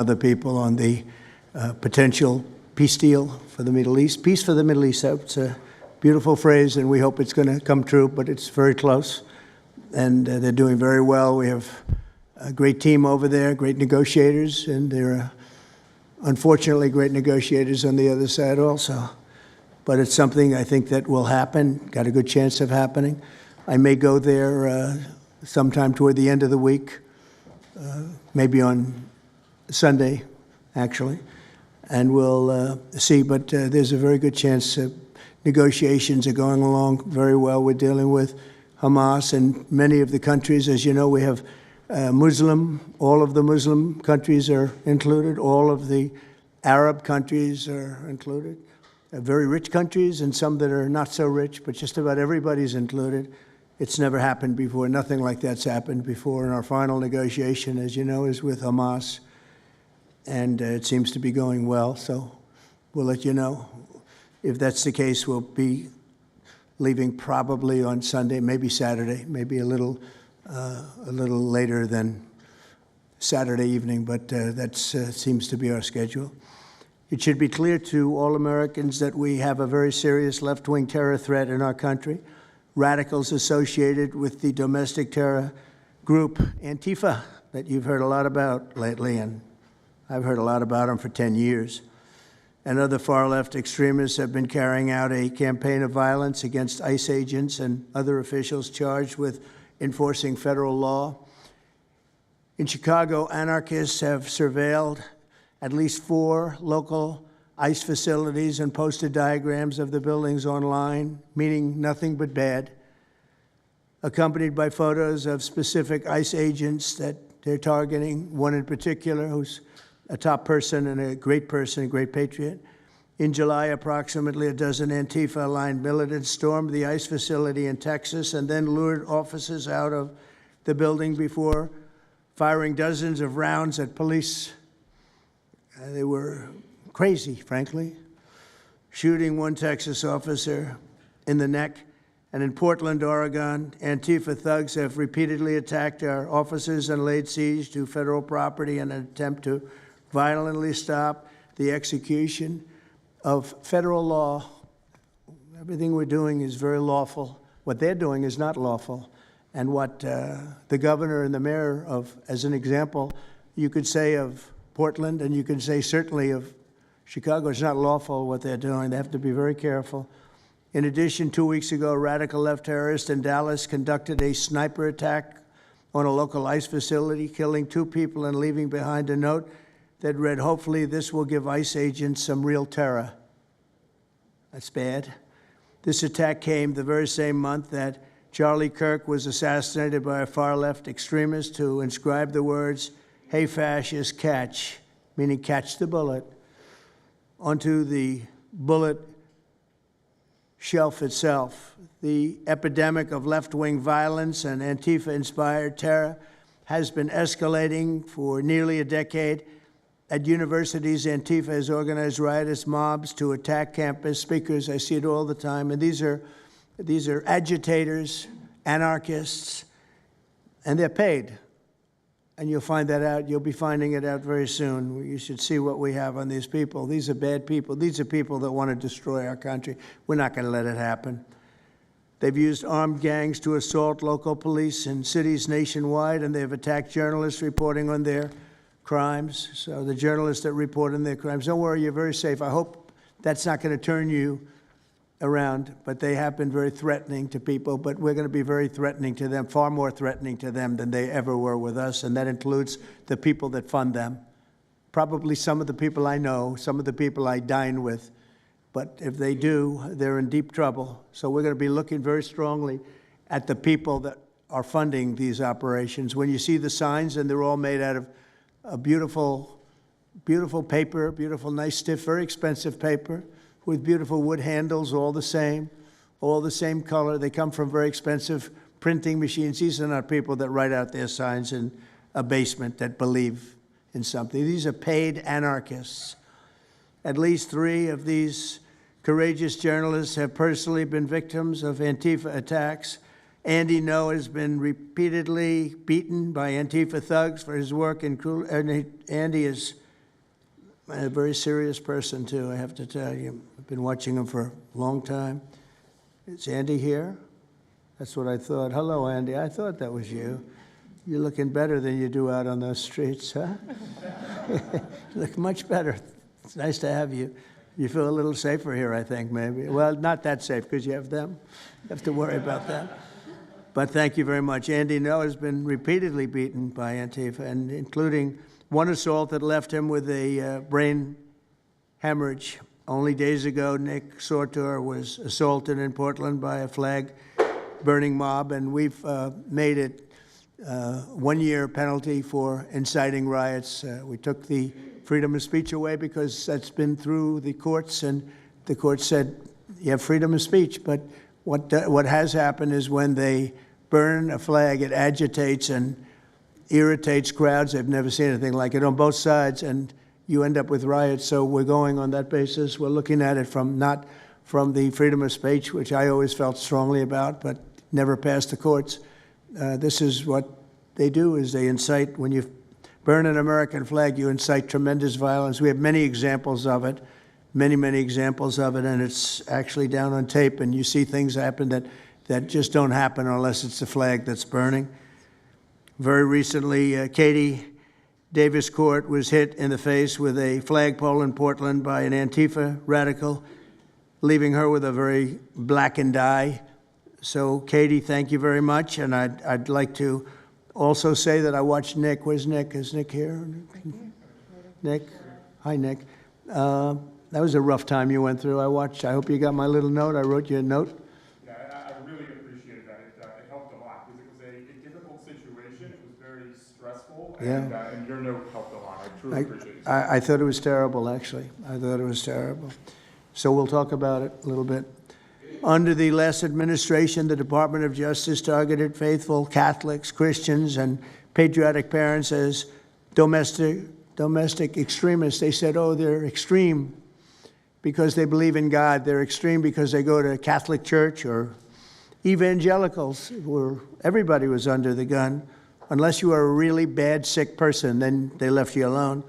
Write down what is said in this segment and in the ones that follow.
other people on the potential peace deal for the Middle East. Peace for the Middle East, it's a beautiful phrase, and we hope it's going to come true, but it's very close, and they're doing very well. We have a great team over there, great negotiators, and there are unfortunately great negotiators on the other side also. But it's something I think that will happen, got a good chance of happening. I may go there sometime toward the end of the week, maybe on Sunday, actually, and we'll see. But there's a very good chance negotiations are going along very well. We're dealing with Hamas and many of the countries. As you know, we have all of the Muslim countries are included. All of the Arab countries are included. Very rich countries and some that are not so rich, but just about everybody's included. It's never happened before. Nothing like that's happened before. And our final negotiation, as you know, is with Hamas. And it seems to be going well. So we'll let you know. If that's the case, we'll be leaving probably on Sunday, maybe Saturday, maybe a little later than Saturday evening, but that seems to be our schedule. It should be clear to all Americans that we have a very serious left-wing terror threat in our country. Radicals associated with the domestic terror group Antifa that you've heard a lot about lately, and I've heard a lot about them for 10 years. And other far-left extremists have been carrying out a campaign of violence against ICE agents and other officials charged with enforcing federal law. In Chicago, anarchists have surveilled at least 4 local ICE facilities and posted diagrams of the buildings online, meaning nothing but bad, accompanied by photos of specific ICE agents that they're targeting, one in particular who's a top person and a great patriot. In July, approximately a dozen Antifa-aligned militants stormed the ICE facility in Texas and then lured officers out of the building before firing dozens of rounds at police. They were crazy, frankly, shooting one Texas officer in the neck. And in Portland, Oregon, Antifa thugs have repeatedly attacked our officers and laid siege to federal property in an attempt to violently stop the execution of federal law. Everything we're doing is very lawful. What they're doing is not lawful. And what the governor and the mayor of, as an example, you could say of Portland, and you can say certainly of Chicago, it's not lawful what they're doing. They have to be very careful. In addition, 2 weeks ago, a radical left terrorist in Dallas conducted a sniper attack on a local ICE facility, killing 2 people and leaving behind a note that read, "Hopefully this will give ICE agents some real terror." That's bad. This attack came the very same month that Charlie Kirk was assassinated by a far-left extremist who inscribed the words, "Hey, fascist, catch," meaning catch the bullet, onto the bullet shelf itself. The epidemic of left-wing violence and Antifa-inspired terror has been escalating for nearly a decade. At universities, Antifa has organized riotous mobs to attack campus speakers. I see it all the time. And these are agitators, anarchists, and they're paid. And you'll find that out. You'll be finding it out very soon. You should see what we have on these people. These are bad people. These are people that want to destroy our country. We're not going to let it happen. They've used armed gangs to assault local police in cities nationwide, and they've attacked journalists reporting on their crimes. So the journalists that report on their crimes, don't worry, you're very safe. I hope that's not going to turn you around, but they have been very threatening to people, but we're going to be very threatening to them, far more threatening to them than they ever were with us, and that includes the people that fund them. Probably some of the people I know, some of the people I dine with, but if they do, they're in deep trouble. So we're going to be looking very strongly at the people that are funding these operations. When you see the signs, and they're all made out of a beautiful paper, beautiful, nice, stiff, very expensive paper, with beautiful wood handles, all the same color. They come from very expensive printing machines. These are not people that write out their signs in a basement that believe in something. These are paid anarchists. At least 3 of these courageous journalists have personally been victims of Antifa attacks. Andy Ngo has been repeatedly beaten by Antifa thugs for his work in Andy is and a very serious person, too, I have to tell you. I've been watching him for a long time. Is Andy here? That's what I thought. Hello, Andy. I thought that was you. You're looking better than you do out on those streets, huh? You look much better. It's nice to have you. You feel a little safer here, I think, maybe. Well, not that safe, because you have them. You have to worry about that. But thank you very much. Andy Ngo has been repeatedly beaten by Antifa, and including one assault that left him with a brain hemorrhage. Only days ago, Nick Sortor was assaulted in Portland by a flag-burning mob, and we've made it 1-year penalty for inciting riots. We took the freedom of speech away because that's been through the courts, and the court said you have freedom of speech. But what has happened is when they burn a flag, it agitates and irritates crowds. They've never seen anything like it on both sides, and you end up with riots. So we're going on that basis. We're looking at it not from the freedom of speech, which I always felt strongly about, but never passed the courts. This is what they do, is they incite. When you burn an American flag, you incite tremendous violence. We have many examples of it, many examples of it, and it's actually down on tape, and you see things happen that just don't happen unless it's the flag that's burning. Very recently, Katie Davis Court was hit in the face with a flagpole in Portland by an Antifa radical, leaving her with a very blackened eye. So, Katie, thank you very much. And I'd like to also say that I watched Nick. Where's Nick? Is Nick here? Nick? Hi, Nick. That was a rough time you went through. I hope you got my little note. I wrote you a note. Yeah, I really appreciated that. It helped a lot because it was a difficult situation. It was very stressful, and your note helped a lot. I truly appreciate it. I thought it was terrible, actually. I thought it was terrible. So we'll talk about it a little bit. Under the last administration, the Department of Justice targeted faithful Catholics, Christians, and patriotic parents as domestic extremists. They said, oh, they're extreme because they believe in God. They're extreme because they go to Catholic church, or evangelicals, where everybody was under the gun. Unless you were a really bad, sick person, then they left you alone.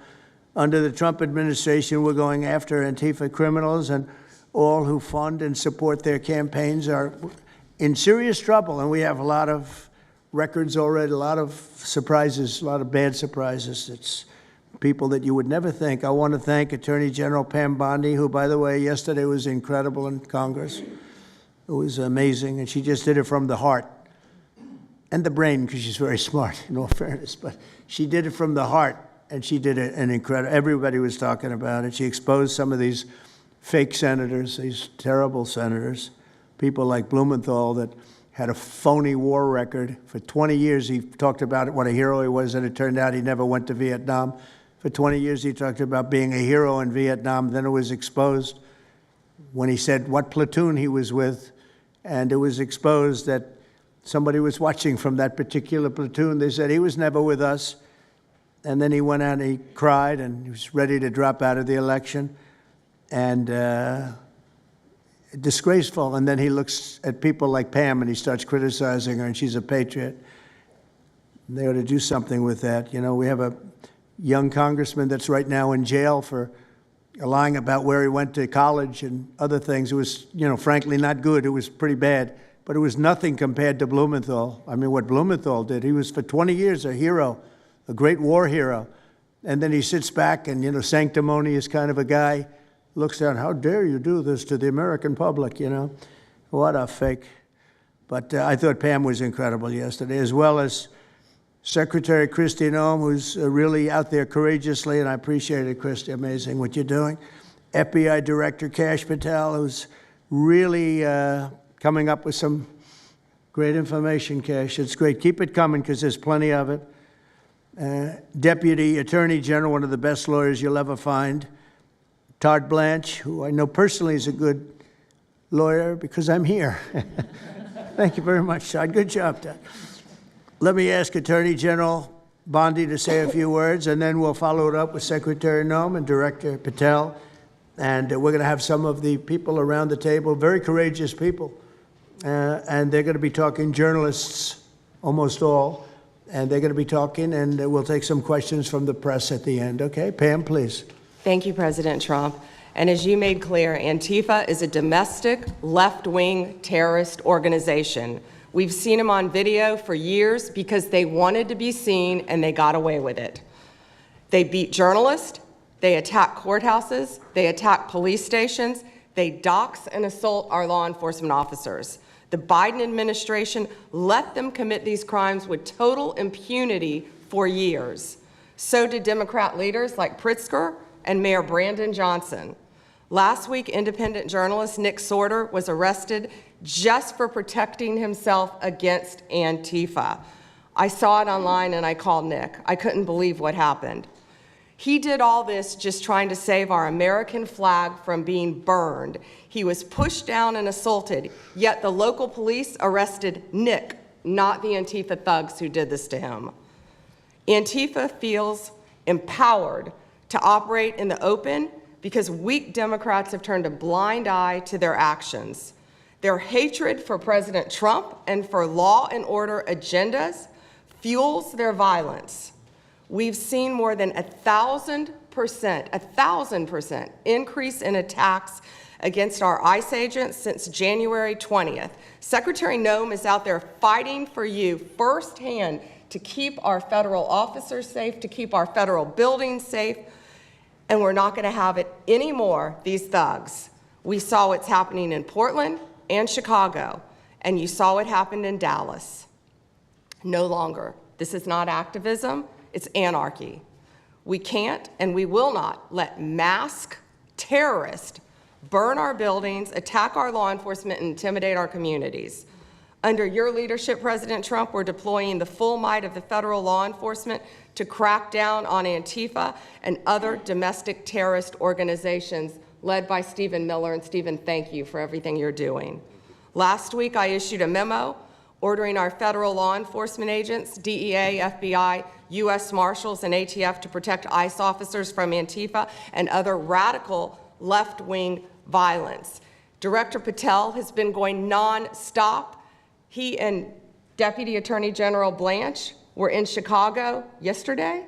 Under the Trump administration, we're going after Antifa criminals, and all who fund and support their campaigns are in serious trouble. And we have a lot of records already, a lot of surprises, a lot of bad surprises. It's people that you would never think. I want to thank Attorney General Pam Bondi, who, by the way, yesterday was incredible in Congress. It was amazing, and she just did it from the heart and the brain, because she's very smart, in all fairness. But she did it from the heart, and she did it an incredible. Everybody was talking about it. She exposed some of these fake senators, these terrible senators, people like Blumenthal that had a phony war record. For 20 years, he talked about it, what a hero he was, and it turned out he never went to Vietnam. For 20 years, he talked about being a hero in Vietnam. Then it was exposed when he said what platoon he was with, and it was exposed that somebody was watching from that particular platoon. They said he was never with us. And then he went out and he cried, and he was ready to drop out of the election. And disgraceful. And then he looks at people like Pam and he starts criticizing her, and she's a patriot. And they ought to do something with that. You know, we have a young congressman that's right now in jail for lying about where he went to college and other things. It was, you know, frankly not good. It was pretty bad. But it was nothing compared to Blumenthal. I mean, what Blumenthal did, he was for 20 years a hero, a great war hero. And then he sits back and, you know, sanctimonious kind of a guy, looks down, how dare you do this to the American public, you know? What a fake. But I thought Pam was incredible yesterday, as well as Secretary Kristi Noem, who's really out there courageously, and I appreciate it, Kristi, amazing what you're doing. FBI Director Kash Patel, who's really coming up with some great information, Kash. It's great. Keep it coming, because there's plenty of it. Deputy Attorney General, one of the best lawyers you'll ever find, Todd Blanche, who I know personally is a good lawyer because I'm here. Thank you very much, Todd. Good job, Todd. Let me ask Attorney General Bondi to say a few words, and then we'll follow it up with Secretary Noem and Director Patel. And we're going to have some of the people around the table, very courageous people. And they're going to be talking, journalists, almost all. And they're going to be talking, and we'll take some questions from the press at the end. Okay, Pam, please. Thank you, President Trump. And as you made clear, Antifa is a domestic left-wing terrorist organization. We've seen them on video for years because they wanted to be seen and they got away with it. They beat journalists, they attack courthouses, they attack police stations, they dox and assault our law enforcement officers. The Biden administration let them commit these crimes with total impunity for years. So did Democrat leaders like Pritzker and Mayor Brandon Johnson. Last week, independent journalist Nick Sorter was arrested just for protecting himself against Antifa. I saw it online and I called Nick. I couldn't believe what happened. He did all this just trying to save our American flag from being burned. He was pushed down and assaulted, yet the local police arrested Nick, not the Antifa thugs who did this to him. Antifa feels empowered to operate in the open because weak Democrats have turned a blind eye to their actions. Their hatred for President Trump and for law and order agendas fuels their violence. We've seen more than 1,000% increase in attacks against our ICE agents since January 20th. Secretary Noem is out there fighting for you firsthand to keep our federal officers safe, to keep our federal buildings safe, and we're not going to have it anymore, these thugs. We saw what's happening in Portland and Chicago, and you saw what happened in Dallas. No longer. This is not activism, it's anarchy. We can't and we will not let masked terrorists burn our buildings, attack our law enforcement, and intimidate our communities. Under your leadership, President Trump, we're deploying the full might of the federal law enforcement to crack down on Antifa and other domestic terrorist organizations led by Stephen Miller. And Stephen, thank you for everything you're doing. Last week, I issued a memo ordering our federal law enforcement agents, DEA, FBI, U.S. Marshals, and ATF to protect ICE officers from Antifa and other radical left-wing violence. Director Patel has been going nonstop. He and Deputy Attorney General Blanche were in Chicago yesterday,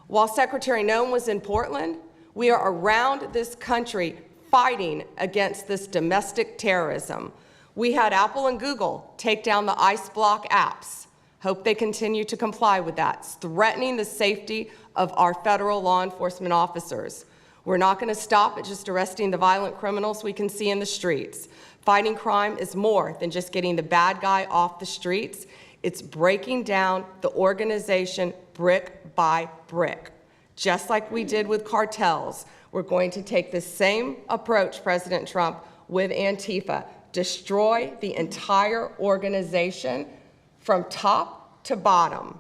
while Secretary Noem was in Portland. We are around this country fighting against this domestic terrorism. We had Apple and Google take down the ICE block apps. Hope they continue to comply with that. It's threatening the safety of our federal law enforcement officers. We're not going to stop at just arresting the violent criminals we can see in the streets. Fighting crime is more than just getting the bad guy off the streets. It's breaking down the organization brick by brick. Just like we did with cartels, we're going to take the same approach, President Trump, with Antifa. Destroy the entire organization from top to bottom.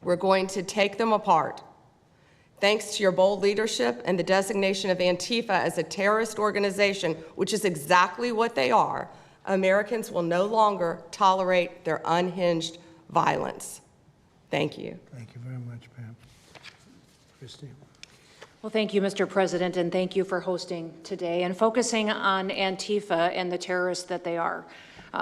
We're going to take them apart. Thanks to your bold leadership and the designation of Antifa as a terrorist organization, which is exactly what they are, Americans will no longer tolerate their unhinged violence. Thank you. Thank you very much, Pam. Christy. Well, thank you, Mr. President, and thank you for hosting today and focusing on Antifa and the terrorists that they are.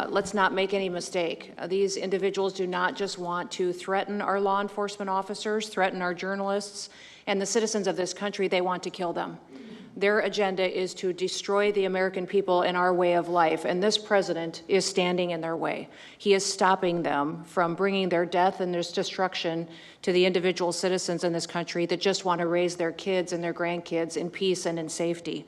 Let's not make any mistake. These individuals do not just want to threaten our law enforcement officers, threaten our journalists, and the citizens of this country. They want to kill them. Their agenda is to destroy the American people and our way of life, and this president is standing in their way. He is stopping them from bringing their death and their destruction to the individual citizens in this country that just want to raise their kids and their grandkids in peace and in safety.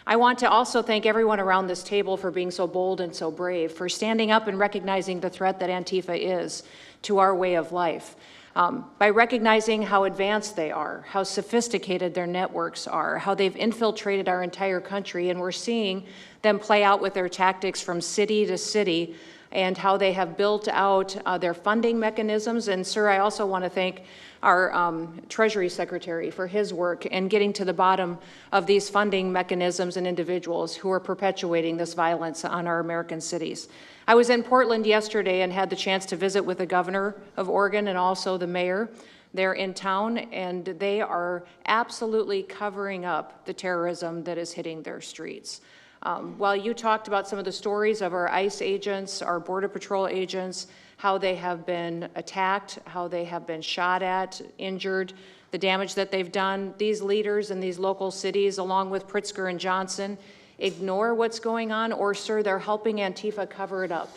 I want to also thank everyone around this table for being so bold and so brave, for standing up and recognizing the threat that Antifa is to our way of life. By recognizing how advanced they are, how sophisticated their networks are, how they've infiltrated our entire country, and we're seeing them play out with their tactics from city to city, and how they have built out their funding mechanisms. And sir, I also want to thank our Treasury Secretary for his work in getting to the bottom of these funding mechanisms and individuals who are perpetuating this violence on our American cities. I was in Portland yesterday and had the chance to visit with the governor of Oregon and also the mayor. They're in town, and they are absolutely covering up the terrorism that is hitting their streets. While you talked about some of the stories of our ICE agents, our Border Patrol agents, how they have been attacked, how they have been shot at, injured, the damage that they've done. These leaders in these local cities, along with Pritzker and Johnson, ignore what's going on, or, sir, they're helping Antifa cover it up.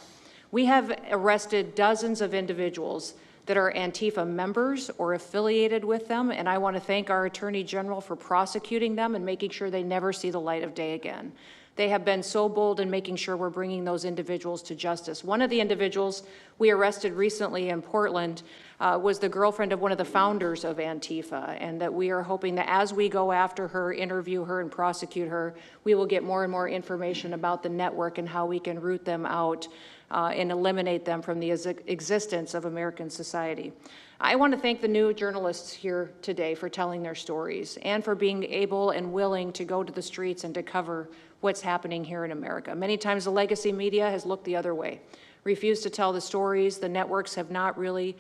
We have arrested dozens of individuals that are Antifa members or affiliated with them, and I want to thank our Attorney General for prosecuting them and making sure they never see the light of day again. They have been so bold in making sure we're bringing those individuals to justice. One of the individuals we arrested recently in Portland was the girlfriend of one of the founders of Antifa, and that we are hoping that as we go after her, interview her, and prosecute her, we will get more and more information about the network and how we can root them out and eliminate them from the existence of American society. I want to thank the new journalists here today for telling their stories and for being able and willing to go to the streets and to cover what's happening here in America. Many times the legacy media has looked the other way, refused to tell the stories. The networks have not really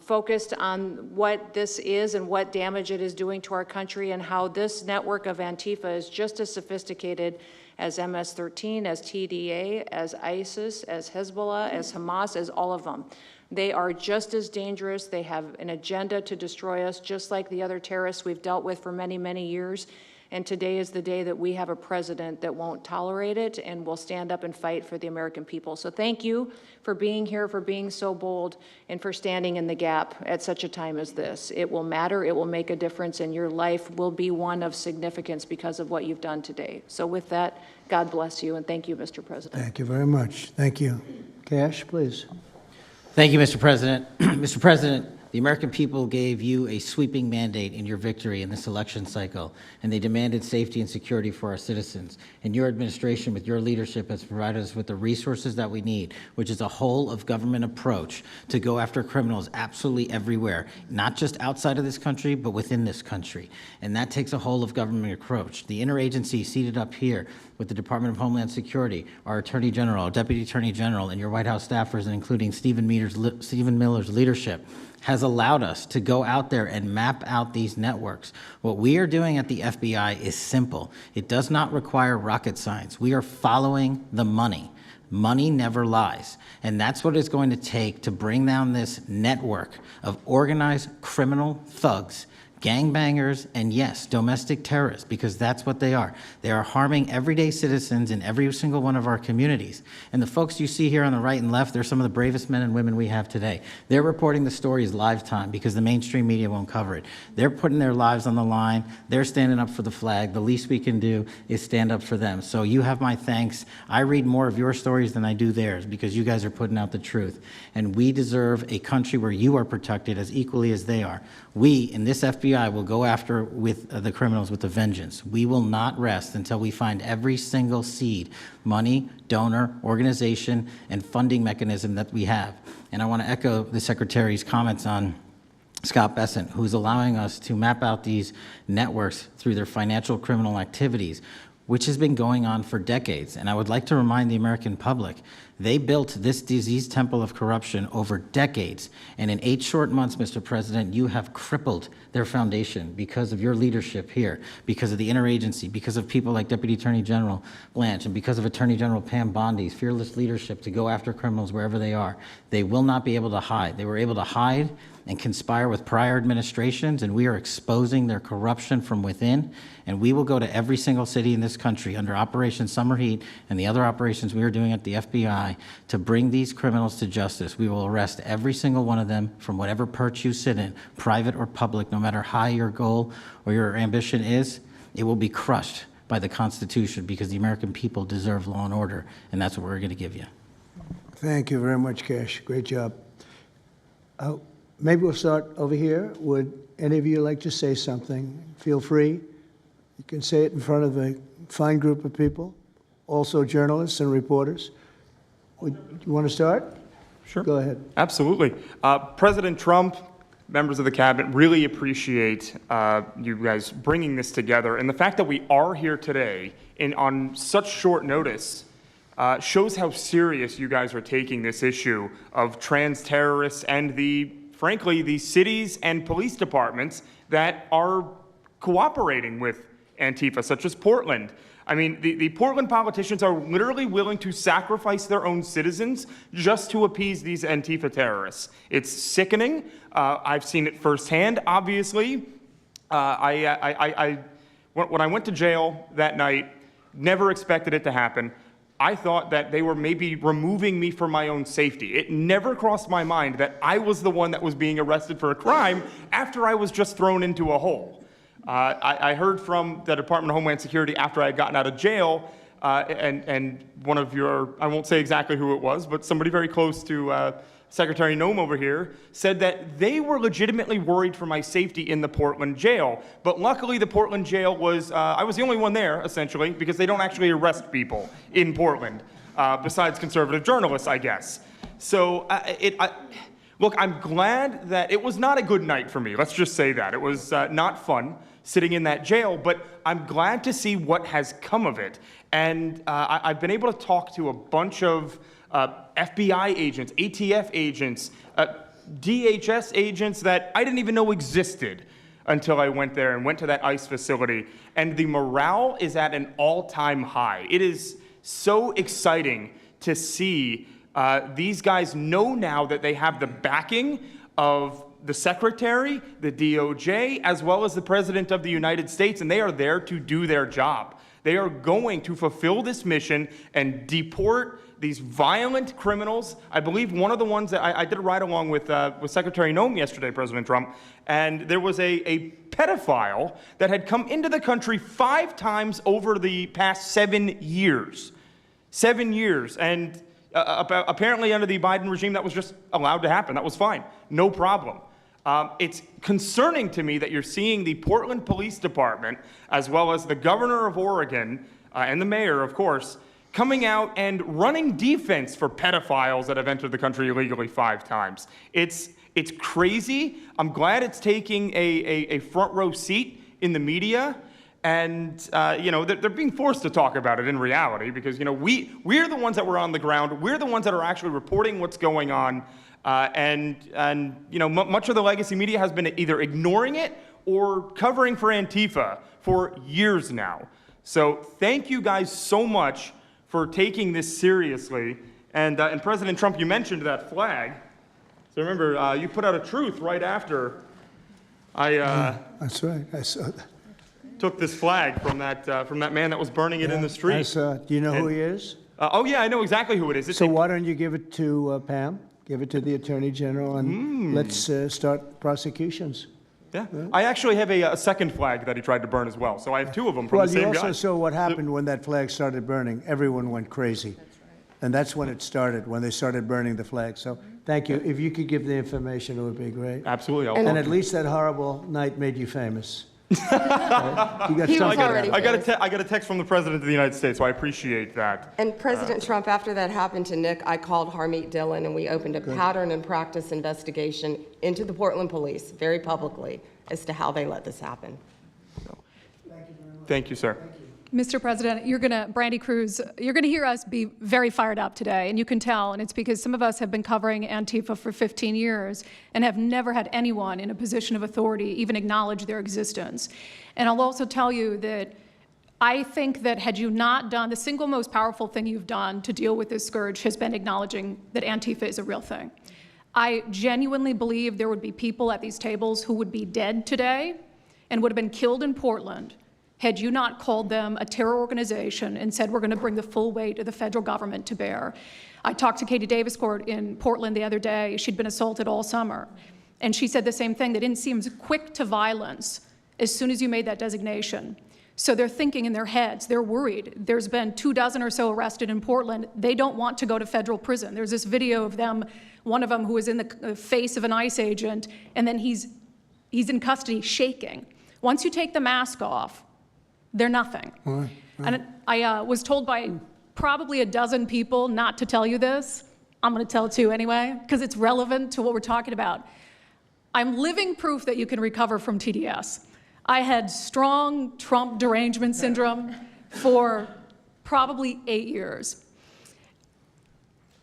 focused on what this is and what damage it is doing to our country, and how this network of Antifa is just as sophisticated as MS-13, as TDA, as ISIS, as Hezbollah, as Hamas, as all of them. They are just as dangerous. They have an agenda to destroy us, just like the other terrorists we've dealt with for many, many years. And today is the day that we have a president that won't tolerate it and will stand up and fight for the American people. So thank you for being here, for being so bold, and for standing in the gap at such a time as this. It will matter, it will make a difference, and your life will be one of significance because of what you've done today. So with that, God bless you, and thank you, Mr. President. Thank you very much. Thank you. Cash, please. Thank you, Mr. President. Mr. President, the American people gave you a sweeping mandate in your victory in this election cycle, and they demanded safety and security for our citizens. And your administration, with your leadership, has provided us with the resources that we need, which is a whole-of-government approach to go after criminals absolutely everywhere, not just outside of this country, but within this country. And that takes a whole-of-government approach. The interagency seated up here with the Department of Homeland Security, our Attorney General, our Deputy Attorney General, and your White House staffers, and including Stephen Miller's leadership, has allowed us to go out there and map out these networks. What we are doing at the FBI is simple. It does not require rocket science. We are following the money. Money never lies. And that's what it's going to take to bring down this network of organized criminal thugs, gangbangers, and yes, domestic terrorists, because that's what they are. They are harming everyday citizens in every single one of our communities. And the folks you see here on the right and left, they're some of the bravest men and women we have today. They're reporting the stories live time because the mainstream media won't cover it. They're putting their lives on the line. They're standing up for the flag. The least we can do is stand up for them. So you have my thanks. I read more of your stories than I do theirs because you guys are putting out the truth. And we deserve a country where you are protected as equally as they are. We, in this FBI, will go after with the criminals with a vengeance. We will not rest until we find every single seed, money, donor, organization, and funding mechanism that we have. And I want to echo the Secretary's comments on Scott Bessent, who's allowing us to map out these networks through their financial criminal activities, which has been going on for decades. And I would like to remind the American public, they built this diseased temple of corruption over decades. And in 8 short months, Mr. President, you have crippled their foundation because of your leadership here, because of the interagency, because of people like Deputy Attorney General Blanche, and because of Attorney General Pam Bondi's fearless leadership to go after criminals wherever they are. They will not be able to hide. They were able to hide and conspire with prior administrations, and we are exposing their corruption from within. And we will go to every single city in this country under Operation Summer Heat and the other operations we are doing at the FBI to bring these criminals to justice. We will arrest every single one of them from whatever perch you sit in, private or public, no matter how your goal or your ambition is. It will be crushed by the Constitution because the American people deserve law and order, and that's what we're going to give you. Thank you very much, Cash. Great job. Maybe we'll start over here. Would any of you like to say something? Feel free. You can say it in front of a fine group of people, also journalists and reporters. You want to start? Sure. Go ahead. Absolutely. President Trump, members of the cabinet, really appreciate you guys bringing this together. And the fact that we are here today on such short notice shows how serious you guys are taking this issue of trans terrorists and frankly, the cities and police departments that are cooperating with Antifa, such as Portland. I mean, the Portland politicians are literally willing to sacrifice their own citizens just to appease these Antifa terrorists. It's sickening. I've seen it firsthand, obviously. When I went to jail that night, never expected it to happen. I thought that they were maybe removing me for my own safety. It never crossed my mind that I was the one that was being arrested for a crime after I was just thrown into a hole. I heard from the Department of Homeland Security after I had gotten out of jail, and one of your, I won't say exactly who it was, but somebody very close to Secretary Noem over here said that they were legitimately worried for my safety in the Portland jail. But luckily, the Portland jail was, I was the only one there, essentially, because they don't actually arrest people in Portland, besides conservative journalists, I guess. So, look, I'm glad that it was not a good night for me. Let's just say that. It was not fun sitting in that jail, but I'm glad to see what has come of it. And I've been able to talk to a bunch of FBI agents, ATF agents, DHS agents that I didn't even know existed until I went there and went to that ICE facility. And the morale is at an all-time high. It is so exciting to see these guys know now that they have the backing of the Secretary, the DOJ, as well as the President of the United States, and they are there to do their job. They are going to fulfill this mission and deport these violent criminals. I believe one of the ones that I did a ride along with Secretary Noem yesterday, President Trump, and there was a pedophile that had come into the country 5 times over the past 7 years. 7 years. And apparently under the Biden regime, that was just allowed to happen. That was fine. No problem. It's concerning to me that you're seeing the Portland Police Department, as well as the governor of Oregon and the mayor, of course, coming out and running defense for pedophiles that have entered the country illegally 5 times. It's crazy. I'm glad it's taking a front row seat in the media. And, they're being forced to talk about it in reality because, we're the ones that were on the ground. We're the ones that are actually reporting what's going on. Much of the legacy media has been either ignoring it or covering for Antifa for years now. So thank you guys so much for taking this seriously. And President Trump, you mentioned that flag. So remember, you put out a truth right after That's right. I saw that. took this flag from that man that was burning it in the street. I saw it. Do you know who he is? Oh yeah, I know exactly who it is. So why don't you give it to Pam? Give it to the Attorney General, and let's start prosecutions. Yeah. I actually have a second flag that he tried to burn as well. So I have 2 of them from the same guy. Well, you also saw what happened when that flag started burning. Everyone went crazy. That's right. And that's when it started, when they started burning the flag. So thank you. If you could give the information, it would be great. Absolutely. And at least that horrible night made you famous. Right? You got he was already I got a text from the President of the United States, so I appreciate that. And President Trump, after that happened to Nick, I called Harmeet Dillon and we opened a pattern and practice investigation into the Portland police very publicly as to how they let this happen. Thank you, sir. Mr. President, Brandy Cruz, you're going to hear us be very fired up today, and you can tell, and it's because some of us have been covering Antifa for 15 years and have never had anyone in a position of authority even acknowledge their existence. And I'll also tell you that I think that had you not done, the single most powerful thing you've done to deal with this scourge has been acknowledging that Antifa is a real thing. I genuinely believe there would be people at these tables who would be dead today and would have been killed in Portland had you not called them a terror organization and said we're going to bring the full weight of the federal government to bear. I talked to Katie Daviscourt in Portland the other day. She'd been assaulted all summer. And she said the same thing. They didn't seem quick to violence as soon as you made that designation. So they're thinking in their heads, they're worried. There's been 24 or so arrested in Portland. They don't want to go to federal prison. There's this video of them, one of them who was in the face of an ICE agent, and then he's in custody shaking. Once you take the mask off, they're nothing. Right. And I was told by probably a dozen people not to tell you this. I'm going to tell it to you anyway, because it's relevant to what we're talking about. I'm living proof that you can recover from TDS. I had strong Trump derangement syndrome for probably 8 years.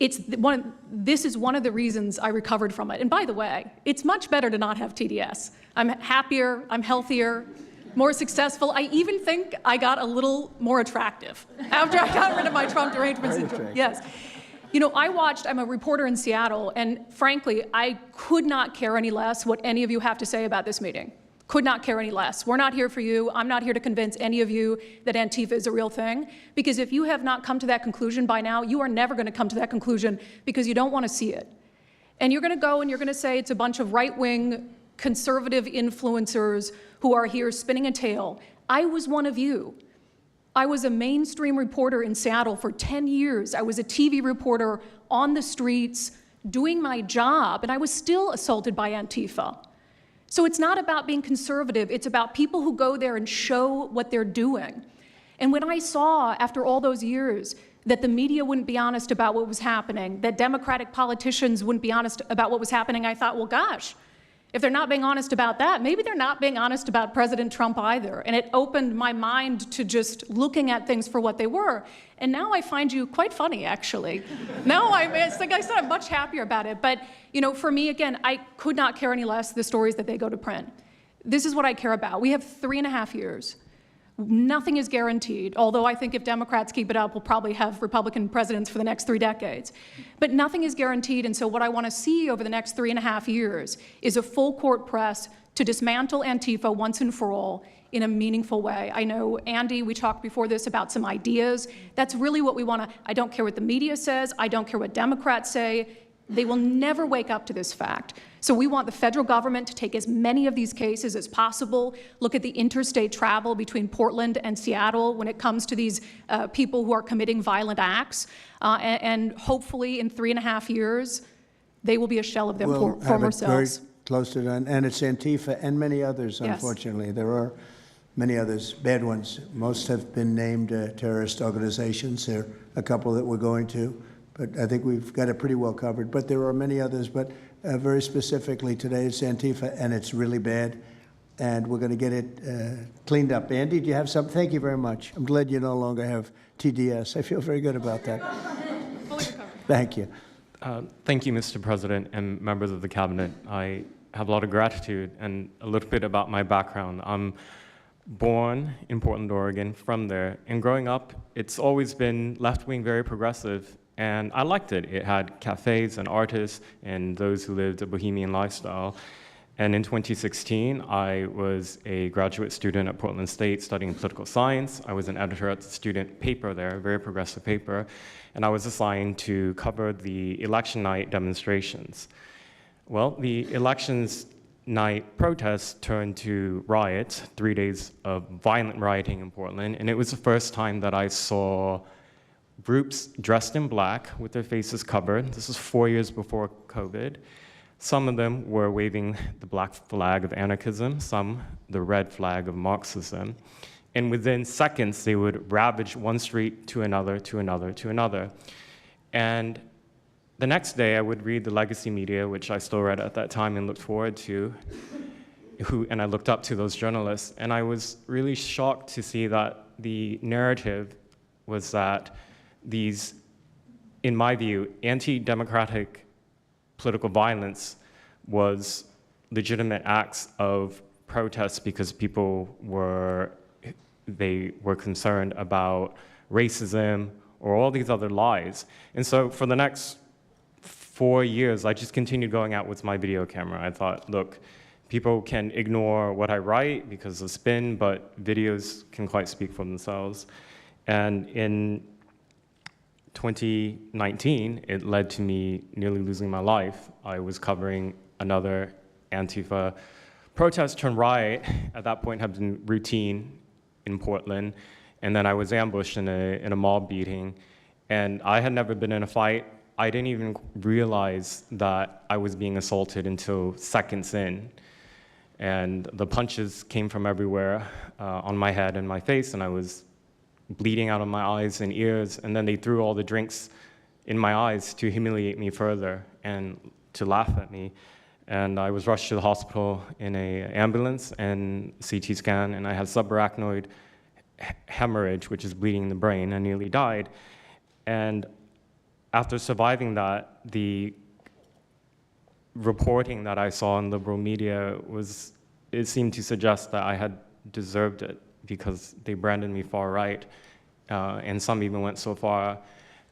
This is one of the reasons I recovered from it. And by the way, it's much better to not have TDS. I'm happier, I'm healthier, more successful. I even think I got a little more attractive after I got rid of my Trump derangement syndrome. Yes. I'm a reporter in Seattle, and frankly, I could not care any less what any of you have to say about this meeting. Could not care any less. We're not here for you. I'm not here to convince any of you that Antifa is a real thing, because if you have not come to that conclusion by now, you are never going to come to that conclusion because you don't want to see it. And you're going to go and you're going to say it's a bunch of right-wing conservative influencers who are here spinning a tale. I was one of you. I was a mainstream reporter in Seattle for 10 years. I was a TV reporter on the streets doing my job, and I was still assaulted by Antifa. So it's not about being conservative, it's about people who go there and show what they're doing. And when I saw, after all those years, that the media wouldn't be honest about what was happening, that Democratic politicians wouldn't be honest about what was happening, I thought, well, gosh, if they're not being honest about that, maybe they're not being honest about President Trump either. And it opened my mind to just looking at things for what they were. And now I find you quite funny, actually. Now, it's like I said, I'm much happier about it. But, you know, for me, again, I could not care any less the stories that they go to print. This is what I care about. We have 3.5 years. Nothing is guaranteed, although I think if Democrats keep it up, we'll probably have Republican presidents for the next 3 decades. But nothing is guaranteed, and so what I want to see over the next 3.5 years is a full court press to dismantle Antifa once and for all in a meaningful way. I know, Andy, we talked before this about some ideas. That's really what we want to, I don't care what the media says, I don't care what Democrats say. They will never wake up to this fact. So we want the federal government to take as many of these cases as possible, look at the interstate travel between Portland and Seattle when it comes to these people who are committing violent acts, and hopefully in 3.5 years, they will be a shell of their former selves. Very close to that, and it's Antifa and many others, Yes. unfortunately. There are many others, bad ones. Most have been named terrorist organizations. There are a couple that we're going to. But I think we've got it pretty well covered. But there are many others. But very specifically today, it's Antifa, and it's really bad. And we're going to get it cleaned up. Andy, do you have something? Thank you very much. I'm glad you no longer have TDS. I feel very good about that. Fully recovered. Thank you. Thank you, Mr. President and members of the Cabinet. I have a lot of gratitude and a little bit about my background. I'm born in Portland, Oregon, from there. And growing up, it's always been left-wing, very progressive. And I liked it. It had cafes and artists and those who lived a bohemian lifestyle. And in 2016, I was a graduate student at Portland State studying political science. I was an editor at the student paper there, a very progressive paper. And I was assigned to cover the election night demonstrations. Well, the elections night protests turned to riots, 3 days of violent rioting in Portland. And it was the first time that I saw groups dressed in black with their faces covered. This was 4 years before COVID. Some of them were waving the black flag of anarchism, some the red flag of Marxism. And within seconds, they would ravage one street to another, to another, to another. And the next day, I would read the legacy media, which I still read at that time and looked forward to, and I looked up to those journalists. And I was really shocked to see that the narrative was that these, in my view, anti-democratic political violence was legitimate acts of protest because people were concerned about racism or all these other lies. And so for the next 4 years, I just continued going out with my video camera. I thought, look, people can ignore what I write because of spin, but videos can quite speak for themselves. And in 2019, it led to me nearly losing my life. I was covering another Antifa protest turned riot. At that point, had been routine in Portland, and then I was ambushed in a mob beating. And I had never been in a fight. I didn't even realize that I was being assaulted until seconds in. And the punches came from everywhere on my head and my face, and I was bleeding out of my eyes and ears, and then they threw all the drinks in my eyes to humiliate me further and to laugh at me. And I was rushed to the hospital in an ambulance and CT scan, and I had subarachnoid hemorrhage, which is bleeding in the brain. I nearly died. And after surviving that, the reporting that I saw in liberal media it seemed to suggest that I had deserved it, because they branded me far right, and some even went so far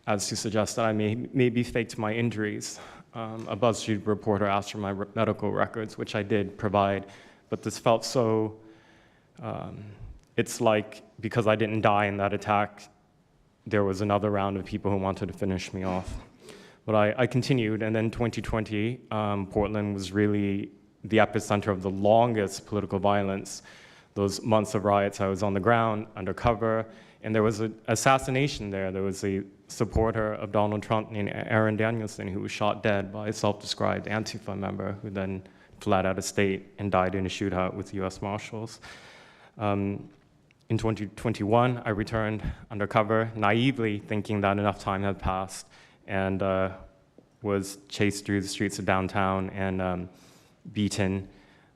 as to suggest that I maybe faked my injuries. A BuzzFeed reporter asked for my medical records, which I did provide, but this felt so, it's like because I didn't die in that attack, there was another round of people who wanted to finish me off. But I continued, and then 2020, Portland was really the epicenter of the longest political violence. Those months of riots, I was on the ground, undercover, and there was an assassination there. There was a supporter of Donald Trump named Aaron Danielson who was shot dead by a self-described Antifa member who then fled out of state and died in a shootout with US Marshals. In 2021, I returned undercover, naively thinking that enough time had passed, and was chased through the streets of downtown and beaten,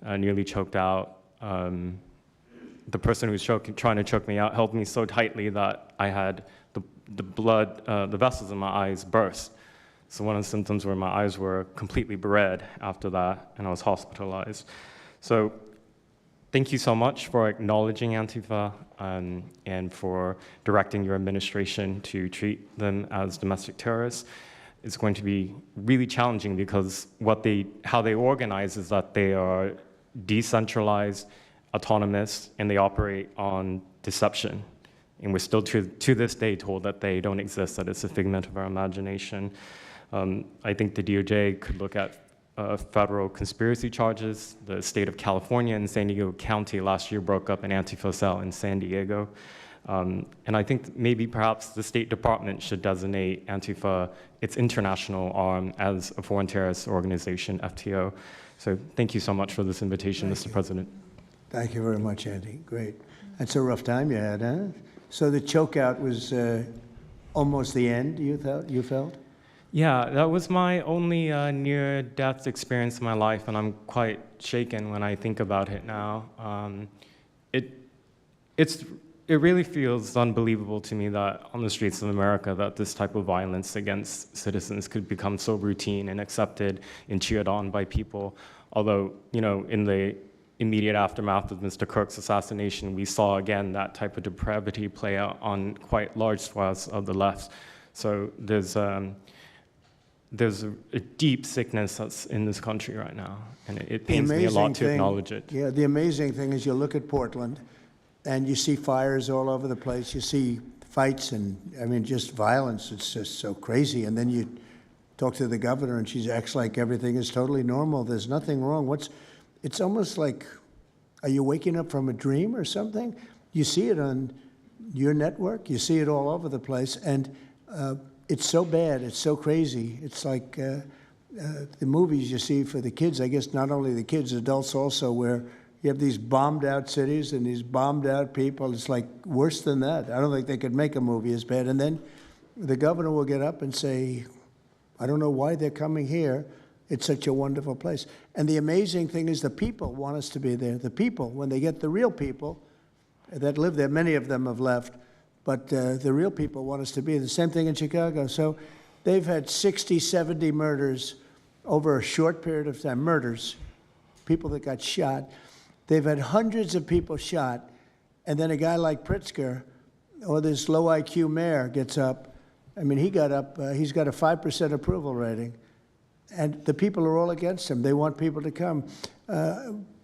nearly choked out. The person who was trying to choke me out held me so tightly that I had the blood, the vessels in my eyes burst. So one of the symptoms were my eyes were completely red after that, and I was hospitalized. So thank you so much for acknowledging Antifa and for directing your administration to treat them as domestic terrorists. It's going to be really challenging because how they organize is that they are decentralized, autonomous, and they operate on deception. And we're still to this day told that they don't exist, that it's a figment of our imagination. I think the DOJ could look at federal conspiracy charges. The state of California and San Diego County last year broke up an Antifa cell in San Diego. And I think maybe perhaps the State Department should designate Antifa, its international arm, as a foreign terrorist organization, FTO. So thank you so much for this invitation, Mr. President. Thank you very much, Andy. Great. That's a rough time you had, huh? So the chokeout was almost the end, you felt? Yeah, that was my only near-death experience in my life, and I'm quite shaken when I think about it now. It really feels unbelievable to me that on the streets of America that this type of violence against citizens could become so routine and accepted and cheered on by people. Although, you know, in the immediate aftermath of Mr. Kirk's assassination, we saw again that type of depravity play out on quite large swaths of the left. So there's a deep sickness that's in this country right now, and it pains me a lot to acknowledge it. Yeah, the amazing thing is you look at Portland, and you see fires all over the place. You see fights and, I mean, just violence. It's just so crazy. And then you talk to the governor, and she acts like everything is totally normal. There's nothing wrong. It's almost like, are you waking up from a dream or something? You see it on your network. You see it all over the place. And it's so bad. It's so crazy. It's like the movies you see for the kids, I guess not only the kids, adults also, where you have these bombed out cities and these bombed out people. It's like worse than that. I don't think they could make a movie as bad. And then the governor will get up and say, I don't know why they're coming here. It's such a wonderful place. And the amazing thing is the people want us to be there. The people, when they get the real people that live there, many of them have left, but the real people want us to be. The same thing in Chicago. So they've had 60, 70 murders over a short period of time. Murders, people that got shot. They've had hundreds of people shot, and then a guy like Pritzker, or this low IQ mayor, gets up. I mean, he got up, he's got a 5% approval rating, and the people are all against him. They want people to come.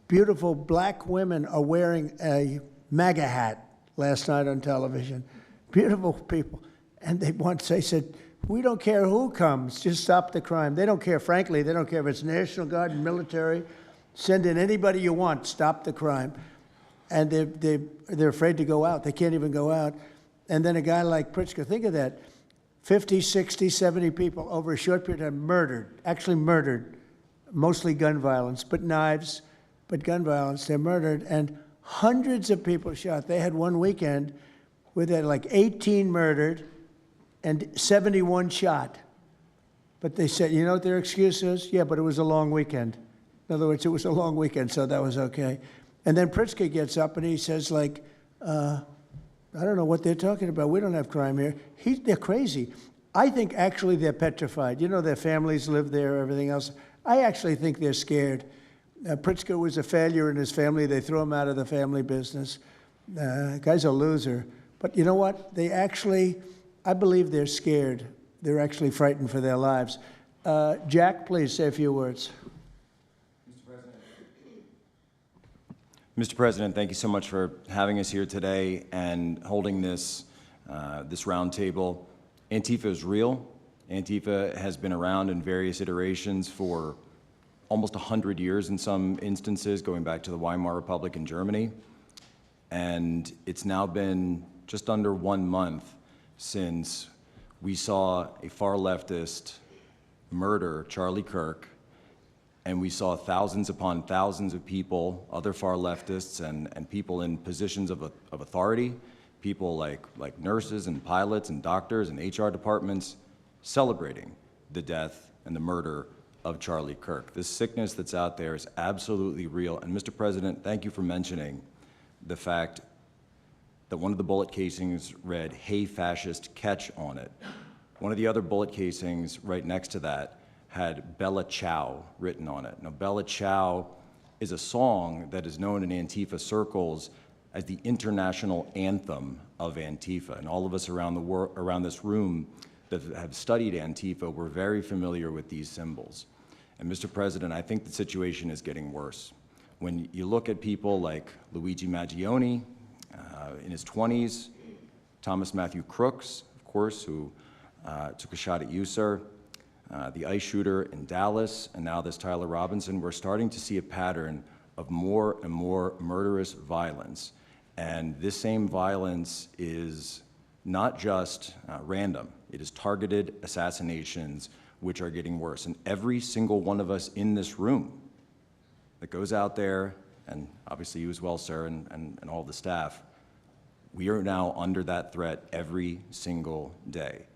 Beautiful black women are wearing a MAGA hat last night on television. Beautiful people. And they said, we don't care who comes, just stop the crime. They don't care, frankly, they don't care if it's National Guard and military. Send in anybody you want, stop the crime. And they're afraid to go out. They can't even go out. And then a guy like Pritzker, think of that, 50, 60, 70 people over a short period of time murdered, actually murdered, mostly gun violence, but knives, but gun violence, they're murdered, and hundreds of people shot. They had one weekend where they had like 18 murdered and 71 shot. But they said, you know what their excuse is? Yeah, but it was a long weekend. In other words, it was a long weekend, so that was okay. And then Pritzker gets up and he says, like, I don't know what they're talking about. We don't have crime here. They're crazy. I think actually they're petrified. You know, their families live there, everything else. I actually think they're scared. Pritzker was a failure in his family. They threw him out of the family business. Guy's a loser. But you know what? I believe they're scared. They're actually frightened for their lives. Jack, please say a few words. Mr. President, thank you so much for having us here today and holding this roundtable. Antifa is real. Antifa has been around in various iterations for almost 100 years in some instances, going back to the Weimar Republic in Germany. And it's now been just under 1 month since we saw a far leftist murder Charlie Kirk, and we saw thousands upon thousands of people, other far leftists and people in positions of authority, people like nurses and pilots and doctors and HR departments, celebrating the death and the murder of Charlie Kirk. This sickness that's out there is absolutely real. And Mr. President, thank you for mentioning the fact that one of the bullet casings read, "Hey fascist, catch" on it. One of the other bullet casings right next to that had Bella Ciao written on it. Now, Bella Ciao is a song that is known in Antifa circles as the international anthem of Antifa. And all of us around this room that have studied Antifa, we're very familiar with these symbols. And Mr. President, I think the situation is getting worse. When you look at people like Luigi Maggioni in his 20s, Thomas Matthew Crooks, of course, who took a shot at you, sir, the ICE shooter in Dallas, and now this Tyler Robinson, we're starting to see a pattern of more and more murderous violence. And this same violence is not just random. It is targeted assassinations, which are getting worse. And every single one of us in this room that goes out there, and obviously you as well, sir, and all the staff, we are now under that threat every single day.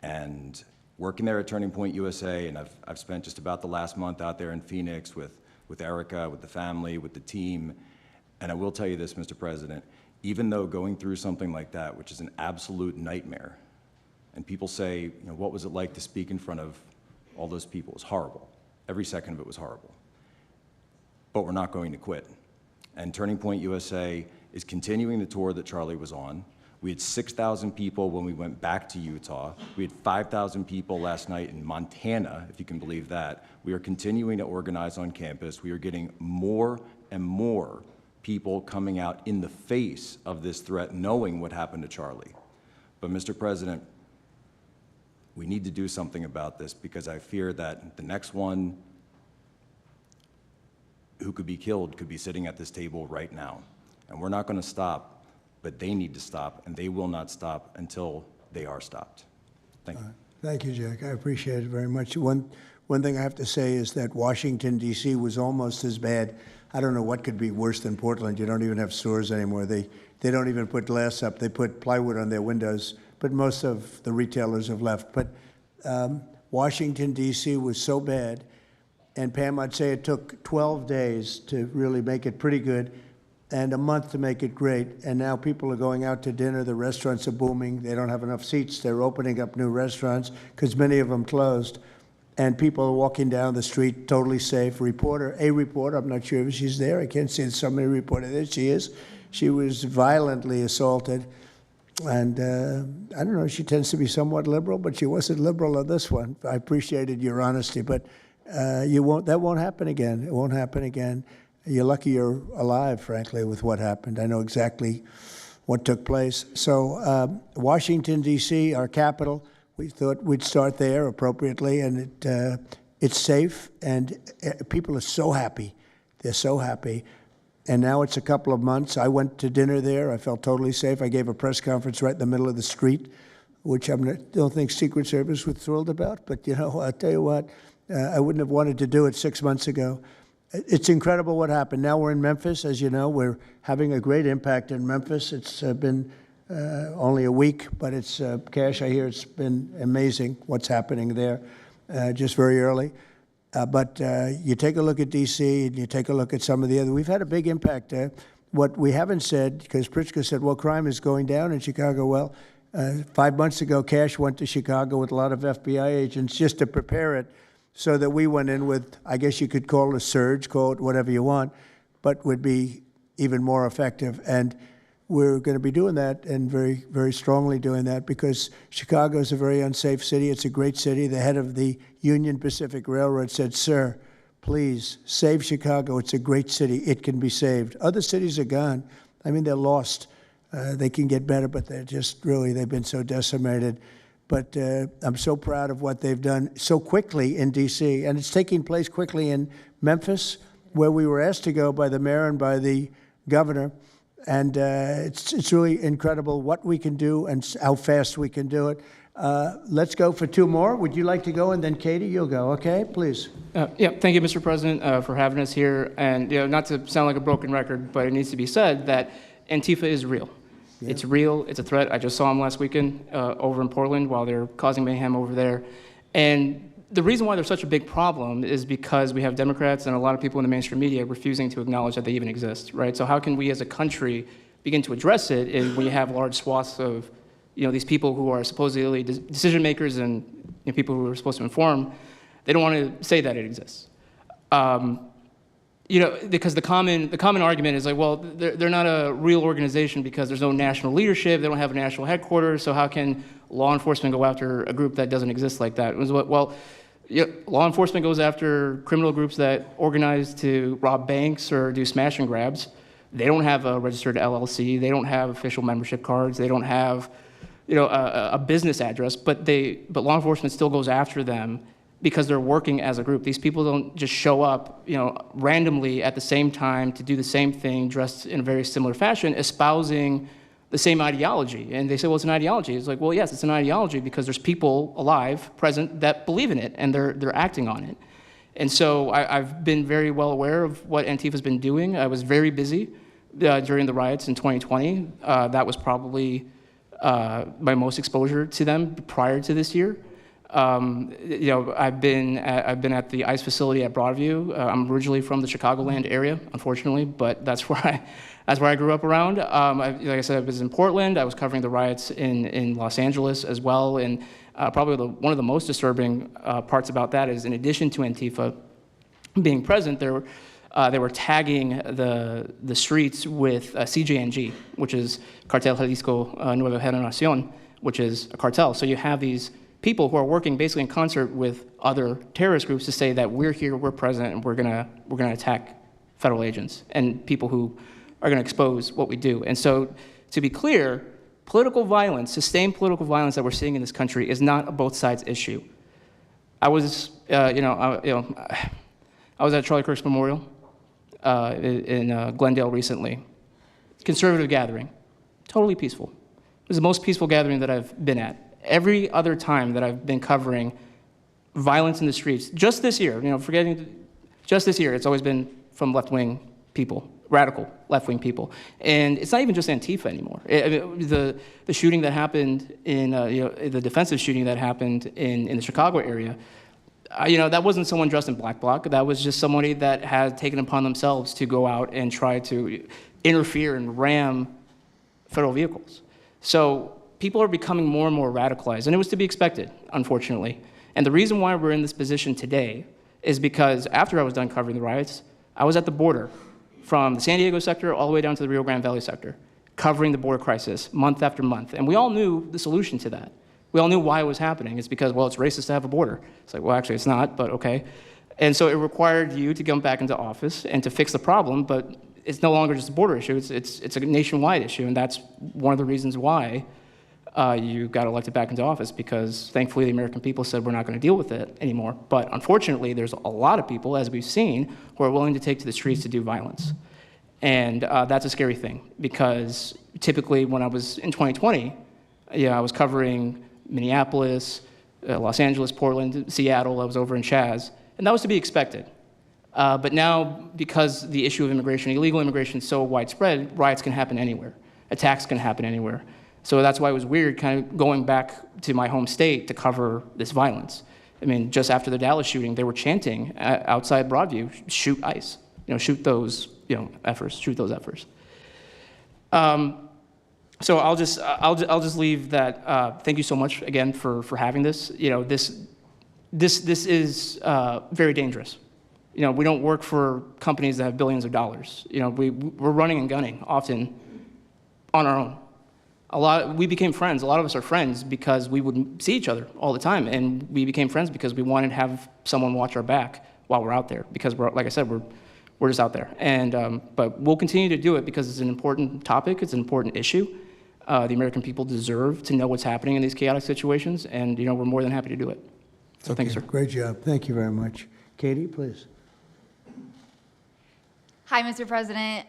And working there at Turning Point USA, and I've spent just about the last month out there in Phoenix with Erica, with the family, with the team. And I will tell you this, Mr. President, even though going through something like that, which is an absolute nightmare, and people say, you know, what was it like to speak in front of all those people? It was horrible. Every second of it was horrible. But we're not going to quit. And Turning Point USA is continuing the tour that Charlie was on. We had 6,000 people when we went back to Utah. We had 5,000 people last night in Montana, if you can believe that. We are continuing to organize on campus. We are getting more and more people coming out in the face of this threat, knowing what happened to Charlie. But Mr. President, we need to do something about this, because I fear that the next one who could be killed could be sitting at this table right now. And we're not going to stop, but they need to stop, and they will not stop until they are stopped. Thank you. Thank you, Jack. I appreciate it very much. One thing I have to say is that Washington, D.C. was almost as bad. I don't know what could be worse than Portland. You don't even have stores anymore. They don't even put glass up. They put plywood on their windows, but most of the retailers have left. But Washington, D.C. was so bad, and Pam, I'd say it took 12 days to really make it pretty good, and a month to make it great. And now people are going out to dinner. The restaurants are booming. They don't have enough seats. They're opening up new restaurants because many of them closed. And people are walking down the street totally safe. A reporter, I'm not sure if she's there. I can't see somebody reported it. She is. She was violently assaulted. And I don't know, she tends to be somewhat liberal, but she wasn't liberal on this one. I appreciated your honesty, but that won't happen again. It won't happen again. You're lucky you're alive, frankly, with what happened. I know exactly what took place. So Washington, D.C., our capital, we thought we'd start there appropriately, and it's safe, and people are so happy. They're so happy. And now it's a couple of months. I went to dinner there. I felt totally safe. I gave a press conference right in the middle of the street, which I don't think Secret Service was thrilled about. But, you know, I'll tell you what, I wouldn't have wanted to do it 6 months ago. It's incredible what happened. Now we're in Memphis. As you know, we're having a great impact in Memphis. It's been only a week, but it's, Cash, I hear it's been amazing what's happening there, just very early. But you take a look at D.C. and you take a look at some of the other. We've had a big impact. What we haven't said, because Pritzker said, well, crime is going down in Chicago. Well, 5 months ago, Cash went to Chicago with a lot of FBI agents just to prepare it, so that we went in with, I guess you could call it a surge, call it whatever you want, but would be even more effective. And we're going to be doing that, and very, very strongly doing that, because Chicago is a very unsafe city. It's a great city. The head of the Union Pacific Railroad said, sir, please save Chicago. It's a great city. It can be saved. Other cities are gone. I mean, they're lost. They can get better, but they're just really, they've been so decimated. But I'm so proud of what they've done so quickly in D.C., and it's taking place quickly in Memphis, where we were asked to go by the mayor and by the governor. And it's really incredible what we can do and how fast we can do it. Let's go for two more. Would you like to go? And then Katie, you'll go. Okay, please. Yeah, thank you, Mr. President, for having us here. And not to sound like a broken record, but it needs to be said that Antifa is real. Yeah. It's real. It's a threat. I just saw them last weekend over in Portland while they're causing mayhem over there. And the reason why they're such a big problem is because we have Democrats and a lot of people in the mainstream media refusing to acknowledge that they even exist, right? So how can we as a country begin to address it if we have large swaths of these people who are supposedly decision makers and people who are supposed to inform, they don't want to say that it exists. Because the common argument is like, well, they're not a real organization because there's no national leadership, they don't have a national headquarters, so how can law enforcement go after a group that doesn't exist like that? Well, law enforcement goes after criminal groups that organize to rob banks or do smash and grabs. They don't have a registered LLC, they don't have official membership cards, they don't have a business address, but law enforcement still goes after them because they're working as a group. These people don't just show up, randomly at the same time to do the same thing, dressed in a very similar fashion, espousing the same ideology. And they say, well, it's an ideology. It's like, well, yes, it's an ideology because there's people alive, present, that believe in it, and they're acting on it. And so I've been very well aware of what Antifa's been doing. I was very busy during the riots in 2020. That was probably my most exposure to them prior to this year. I've been at the ICE facility at Broadview. I'm originally from the Chicagoland area, unfortunately, but that's where I grew up around. Like I said, I was in Portland. I was covering the riots in Los Angeles as well. And probably one of the most disturbing parts about that is, in addition to Antifa being present, they were tagging the streets with CJNG, which is Cartel Jalisco Nueva Generación, which is a cartel. So you have these people who are working basically in concert with other terrorist groups to say that we're here, we're present, and we're gonna attack federal agents and people who are gonna expose what we do. And so, to be clear, political violence, sustained political violence that we're seeing in this country is not a both sides issue. I was, I was at Charlie Kirk's memorial in Glendale recently. Conservative gathering, totally peaceful. It was the most peaceful gathering that I've been at. Every other time that I've been covering violence in the streets, just this year, just this year, it's always been from left-wing people, radical left-wing people. And it's not even just Antifa anymore. The shooting that happened in, the defensive shooting that happened in the Chicago area, that wasn't someone dressed in black bloc. That was just somebody that had taken upon themselves to go out and try to interfere and ram federal vehicles. So people are becoming more and more radicalized, and it was to be expected, unfortunately. And the reason why we're in this position today is because after I was done covering the riots, I was at the border from the San Diego sector all the way down to the Rio Grande Valley sector, covering the border crisis month after month. And we all knew the solution to that. We all knew why it was happening. It's because, well, it's racist to have a border. It's like, well, actually, it's not, but okay. And so it required you to come back into office and to fix the problem, but it's no longer just a border issue. It's a nationwide issue, and that's one of the reasons why you got elected back into office, because thankfully the American people said we're not going to deal with it anymore. But unfortunately, there's a lot of people, as we've seen, who are willing to take to the streets to do violence. And that's a scary thing, because typically when I was in 2020, I was covering Minneapolis, Los Angeles, Portland, Seattle. I was over in Chaz, and that was to be expected. But now, because the issue of immigration, illegal immigration, is so widespread, riots can happen anywhere. Attacks can happen anywhere. So that's why it was weird kind of going back to my home state to cover this violence. I mean, just after the Dallas shooting, they were chanting outside Broadview, shoot ICE, shoot those, efforts, shoot those efforts. So I'll just leave that. Thank you so much again for having this. This is very dangerous. We don't work for companies that have billions of dollars. We're running and gunning often on our own. We became friends. A lot of us are friends because we would see each other all the time, and we became friends because we wanted to have someone watch our back while we're out there, because like I said, we're just out there. And, but we'll continue to do it because it's an important topic, it's an important issue. The American people deserve to know what's happening in these chaotic situations, and we're more than happy to do it. So thank you, sir. Great job. Thank you very much. Katie, please. Hi, Mr. President.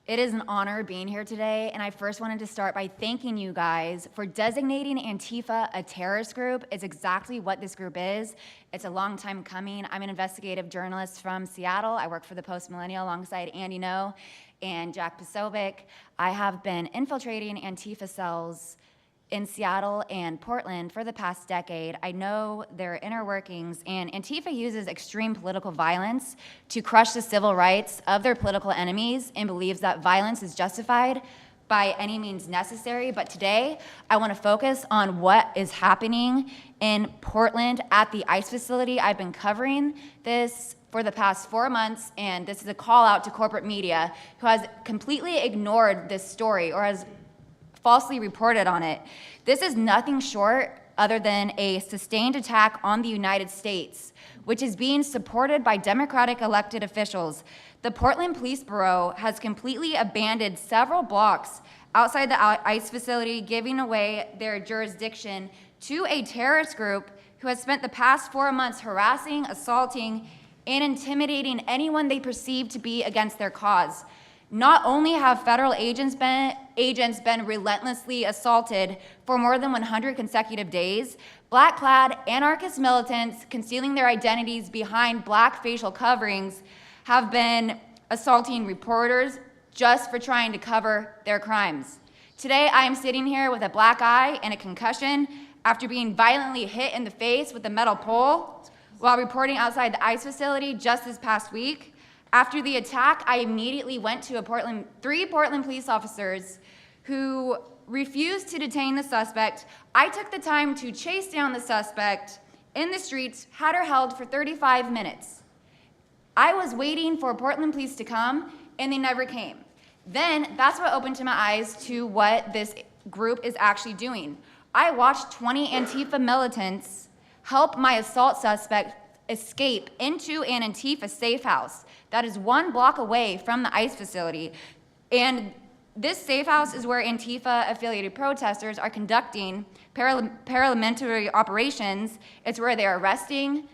It is an honor being here today, and I first wanted to start by thanking you guys for designating Antifa a terrorist group. It's exactly what this group is. It's a long time coming. I'm an investigative journalist from Seattle. I work for the Post Millennial alongside Andy No and Jack Posobiec. I have been infiltrating Antifa cells in Seattle and Portland for the past decade. I know their inner workings, and Antifa uses extreme political violence to crush the civil rights of their political enemies and believes that violence is justified by any means necessary. But today, I want to focus on what is happening in Portland at the ICE facility. I've been covering this for the past 4 months, and this is a call out to corporate media who has completely ignored this story or has falsely reported on it. This is nothing short other than a sustained attack on the United States, which is being supported by Democratic elected officials. The Portland Police Bureau has completely abandoned several blocks outside the ICE facility, giving away their jurisdiction to a terrorist group who has spent the past 4 months harassing, assaulting, and intimidating anyone they perceive to be against their cause. Not only have federal agents been relentlessly assaulted for more than 100 consecutive days, black-clad anarchist militants concealing their identities behind black facial coverings have been assaulting reporters just for trying to cover their crimes. Today, I am sitting here with a black eye and a concussion after being violently hit in the face with a metal pole while reporting outside the ICE facility just this past week. After the attack, I immediately went to three Portland police officers who refused to detain the suspect. I took the time to chase down the suspect in the streets, had her held for 35 minutes. I was waiting for Portland police to come, and they never came. Then that's what opened to my eyes to what this group is actually doing. I watched 20 Antifa militants help my assault suspect escape into an Antifa safe house that is 1 block away from the ICE facility. And this safe house is where Antifa-affiliated protesters are conducting paramilitary operations. It's where they're arresting,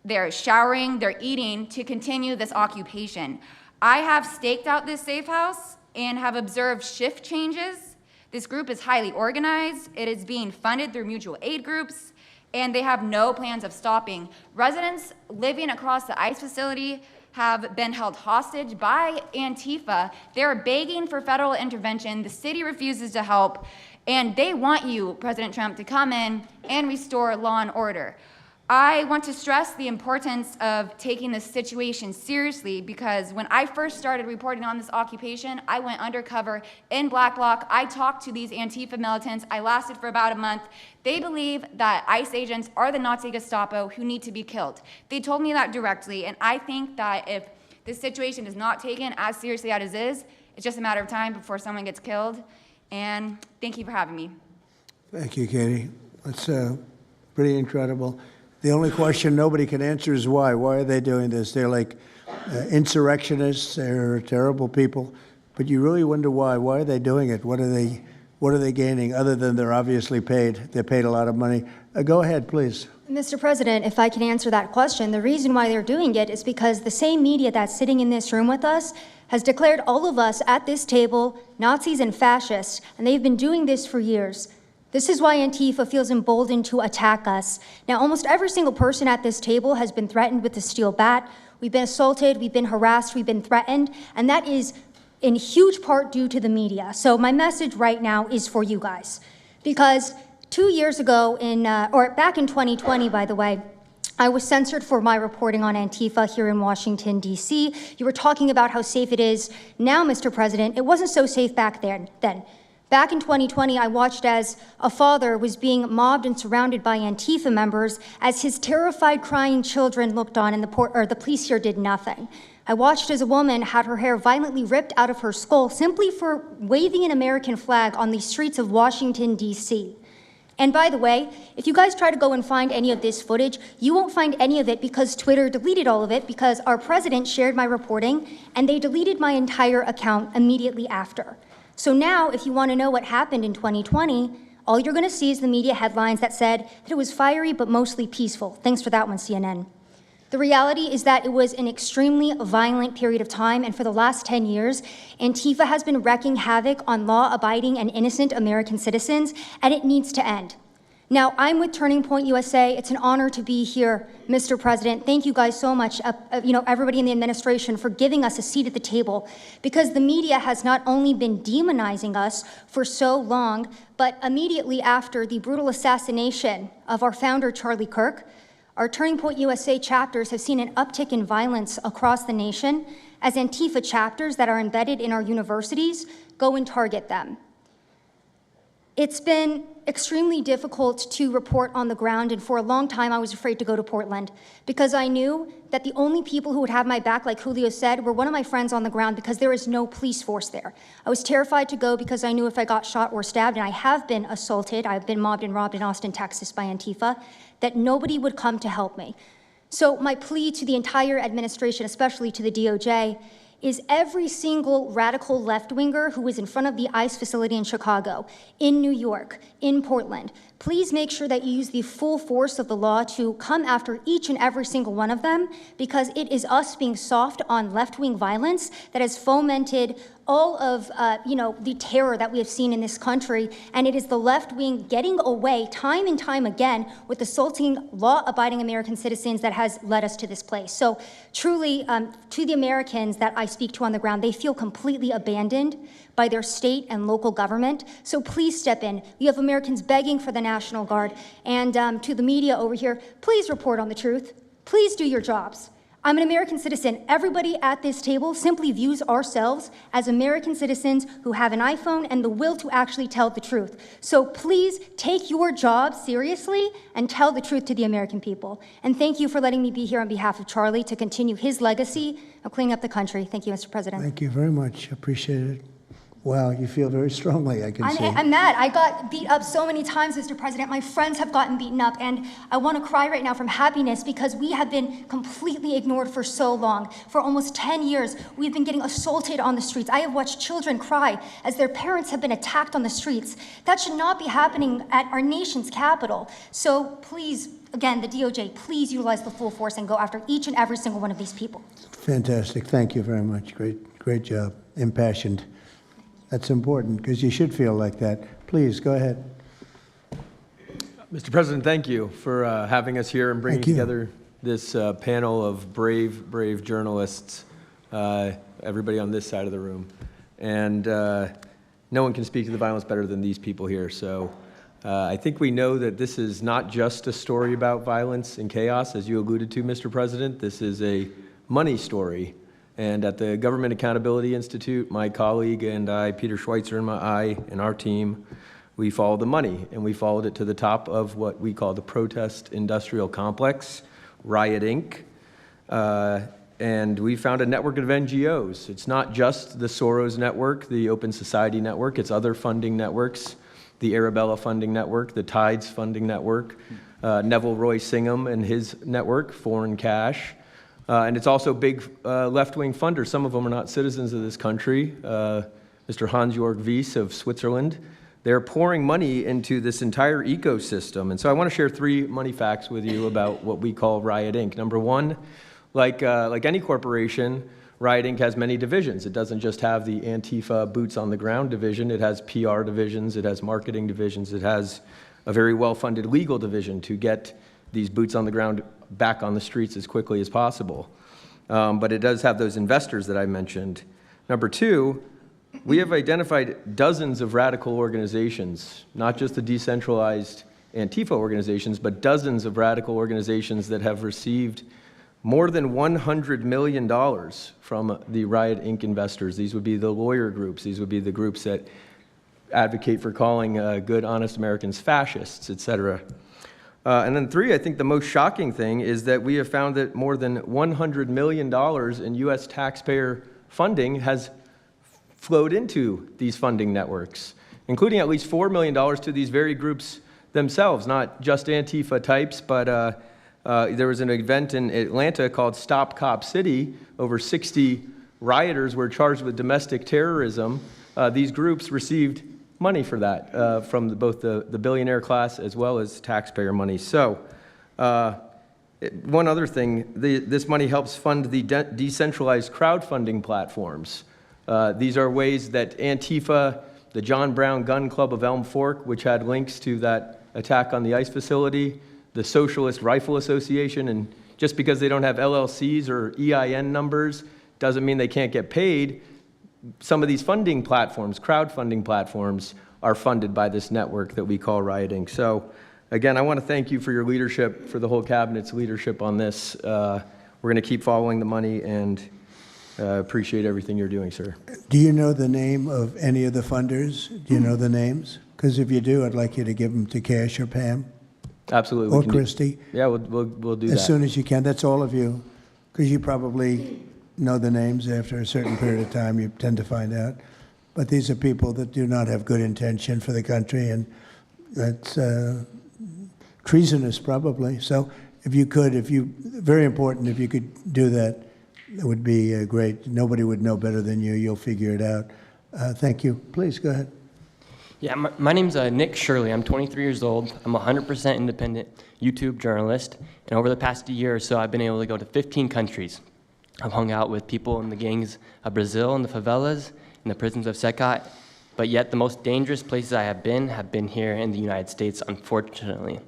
they're showering, they're eating to continue this occupation. I have staked out this safe house and have observed shift changes. This group is highly organized. It is being funded through mutual aid groups, and they have no plans of stopping. Residents living across the ICE facility have been held hostage by Antifa. They're begging for federal intervention. The city refuses to help, and they want you, President Trump, to come in and restore law and order. I want to stress the importance of taking this situation seriously, because when I first started reporting on this occupation, I went undercover in Black Bloc. I talked to these Antifa militants. I lasted for about a month. They believe that ICE agents are the Nazi Gestapo who need to be killed. They told me that directly, and I think that if this situation is not taken as seriously as it is, it's just a matter of time before someone gets killed. And thank you for having me. Thank you, Katie. That's pretty incredible. The only question nobody can answer is why. Why are they doing this? They're like insurrectionists. They're terrible people. But you really wonder why. Why are they doing it? What are they gaining other than they're obviously paid? They're paid a lot of money. Go ahead, please. Mr. President, if I can answer that question, the reason why they're doing it is because the same media that's sitting in this room with us has declared all of us at this table Nazis and fascists, and they've been doing this for years. This is why Antifa feels emboldened to attack us. Now, almost every single person at this table has been threatened with a steel bat. We've been assaulted, we've been harassed, we've been threatened, and that is in huge part due to the media. So my message right now is for you guys. Because 2 years ago, back in 2020, by the way, I was censored for my reporting on Antifa here in Washington, D.C. You were talking about how safe it is. Now, Mr. President, it wasn't so safe back then. Back in 2020, I watched as a father was being mobbed and surrounded by Antifa members as his terrified, crying children looked on and the police here did nothing. I watched as a woman had her hair violently ripped out of her skull simply for waving an American flag on the streets of Washington, D.C. And by the way, if you guys try to go and find any of this footage, you won't find any of it because Twitter deleted all of it because our president shared my reporting and they deleted my entire account immediately after. So now, if you want to know what happened in 2020, all you're going to see is the media headlines that said that it was fiery but mostly peaceful. Thanks for that one, CNN. The reality is that it was an extremely violent period of time, and for the last 10 years, Antifa has been wreaking havoc on law-abiding and innocent American citizens, and it needs to end. Now, I'm with Turning Point USA. It's an honor to be here, Mr. President. Thank you guys so much, everybody in the administration, for giving us a seat at the table, because the media has not only been demonizing us for so long, but immediately after the brutal assassination of our founder, Charlie Kirk, our Turning Point USA chapters have seen an uptick in violence across the nation as Antifa chapters that are embedded in our universities go and target them. It's been extremely difficult to report on the ground, and for a long time I was afraid to go to Portland because I knew that the only people who would have my back, like Julio said, were one of my friends on the ground because there is no police force there. I was terrified to go because I knew if I got shot or stabbed, and I have been assaulted, I've been mobbed and robbed in Austin, Texas by Antifa, that nobody would come to help me. So my plea to the entire administration, especially to the DOJ, is every single radical left-winger who is in front of the ICE facility in Chicago, in New York, in Portland, please make sure that you use the full force of the law to come after each and every single one of them, because it is us being soft on left-wing violence that has fomented all of the terror that we have seen in this country, and it is the left wing getting away time and time again with assaulting law-abiding American citizens that has led us to this place. So truly, to the Americans that I speak to on the ground, they feel completely abandoned by their state and local government. So please step in. You have Americans begging for the National Guard, and to the media over here, please report on the truth. Please do your jobs. I'm an American citizen. Everybody at this table simply views ourselves as American citizens who have an iPhone and the will to actually tell the truth. So please take your job seriously and tell the truth to the American people. And thank you for letting me be here on behalf of Charlie to continue his legacy of cleaning up the country. Thank you, Mr. President. Thank you very much. Appreciate it. Wow, you feel very strongly, I can see. I'm mad. I got beat up so many times, Mr. President. My friends have gotten beaten up, and I want to cry right now from happiness because we have been completely ignored for so long. For almost 10 years, we've been getting assaulted on the streets. I have watched children cry as their parents have been attacked on the streets. That should not be happening at our nation's capital. So please, again, the DOJ, please utilize the full force and go after each and every single one of these people. Fantastic. Thank you very much. Great job. Impassioned. That's important because you should feel like that. Please, go ahead. Mr. President, thank you for having us here and bringing together this panel of brave journalists, everybody on this side of the room. And no one can speak to the violence better than these people here. So I think we know that this is not just a story about violence and chaos, as you alluded to, Mr. President. This is a money story. And at the Government Accountability Institute, my colleague and I, Peter Schweitzer and our team, we followed the money, and we followed it to the top of what we call the protest industrial complex, Riot Inc. And we found a network of NGOs. It's not just the Soros network, the Open Society network, it's other funding networks, the Arabella funding network, the Tides funding network, Neville Roy Singham and his network, Foreign Cash. And it's also big left-wing funders. Some of them are not citizens of this country. Mr. Hans-Jörg Wyss of Switzerland. They're pouring money into this entire ecosystem. And so I want to share 3 money facts with you about what we call Riot Inc. Number 1, like any corporation, Riot Inc. has many divisions. It doesn't just have the Antifa boots on the ground division. It has PR divisions. It has marketing divisions. It has a very well-funded legal division to get these boots on the ground back on the streets as quickly as possible. But it does have those investors that I mentioned. Number 2, we have identified dozens of radical organizations, not just the decentralized Antifa organizations, but dozens of radical organizations that have received more than $100 million from the Riot Inc. investors. These would be the lawyer groups. These would be the groups that advocate for calling good, honest Americans fascists, et cetera. And then 3, I think the most shocking thing is that we have found that more than $100 million in U.S. taxpayer funding has flowed into these funding networks, including at least $4 million to these very groups themselves, not just Antifa types, but there was an event in Atlanta called Stop Cop City. Over 60 rioters were charged with domestic terrorism. These groups received money for that from both the billionaire class as well as taxpayer money. So one other thing, this money helps fund the decentralized crowdfunding platforms. These are ways that Antifa, the John Brown Gun Club of Elm Fork, which had links to that attack on the ICE facility, the Socialist Rifle Association, and just because they don't have LLCs or EIN numbers doesn't mean they can't get paid. Some of these funding platforms, crowdfunding platforms, are funded by this network that we call rioting. So again, I want to thank you for your leadership, for the whole cabinet's leadership on this. We're going to keep following the money and appreciate everything you're doing, sir. Do you know the name of any of the funders? Do you know the names? Because if you do, I'd like you to give them to Cash or Pam. Absolutely. Or Christy. Yeah, we'll do that. As soon as you can. That's all of you. Because you probably know the names after a certain period of time. You tend to find out. But these are people that do not have good intention for the country, and that's treasonous probably. So if you could, very important, if you could do that, it would be great. Nobody would know better than you. You'll figure it out. Thank you. Please, go ahead. Yeah, my name's Nick Shirley. I'm 23 years old. I'm a 100% independent YouTube journalist. And over the past year or so, I've been able to go to 15 countries. I've hung out with people in the gangs of Brazil, in the favelas, in the prisons of Secot. But yet the most dangerous places I have been here in the United States, unfortunately.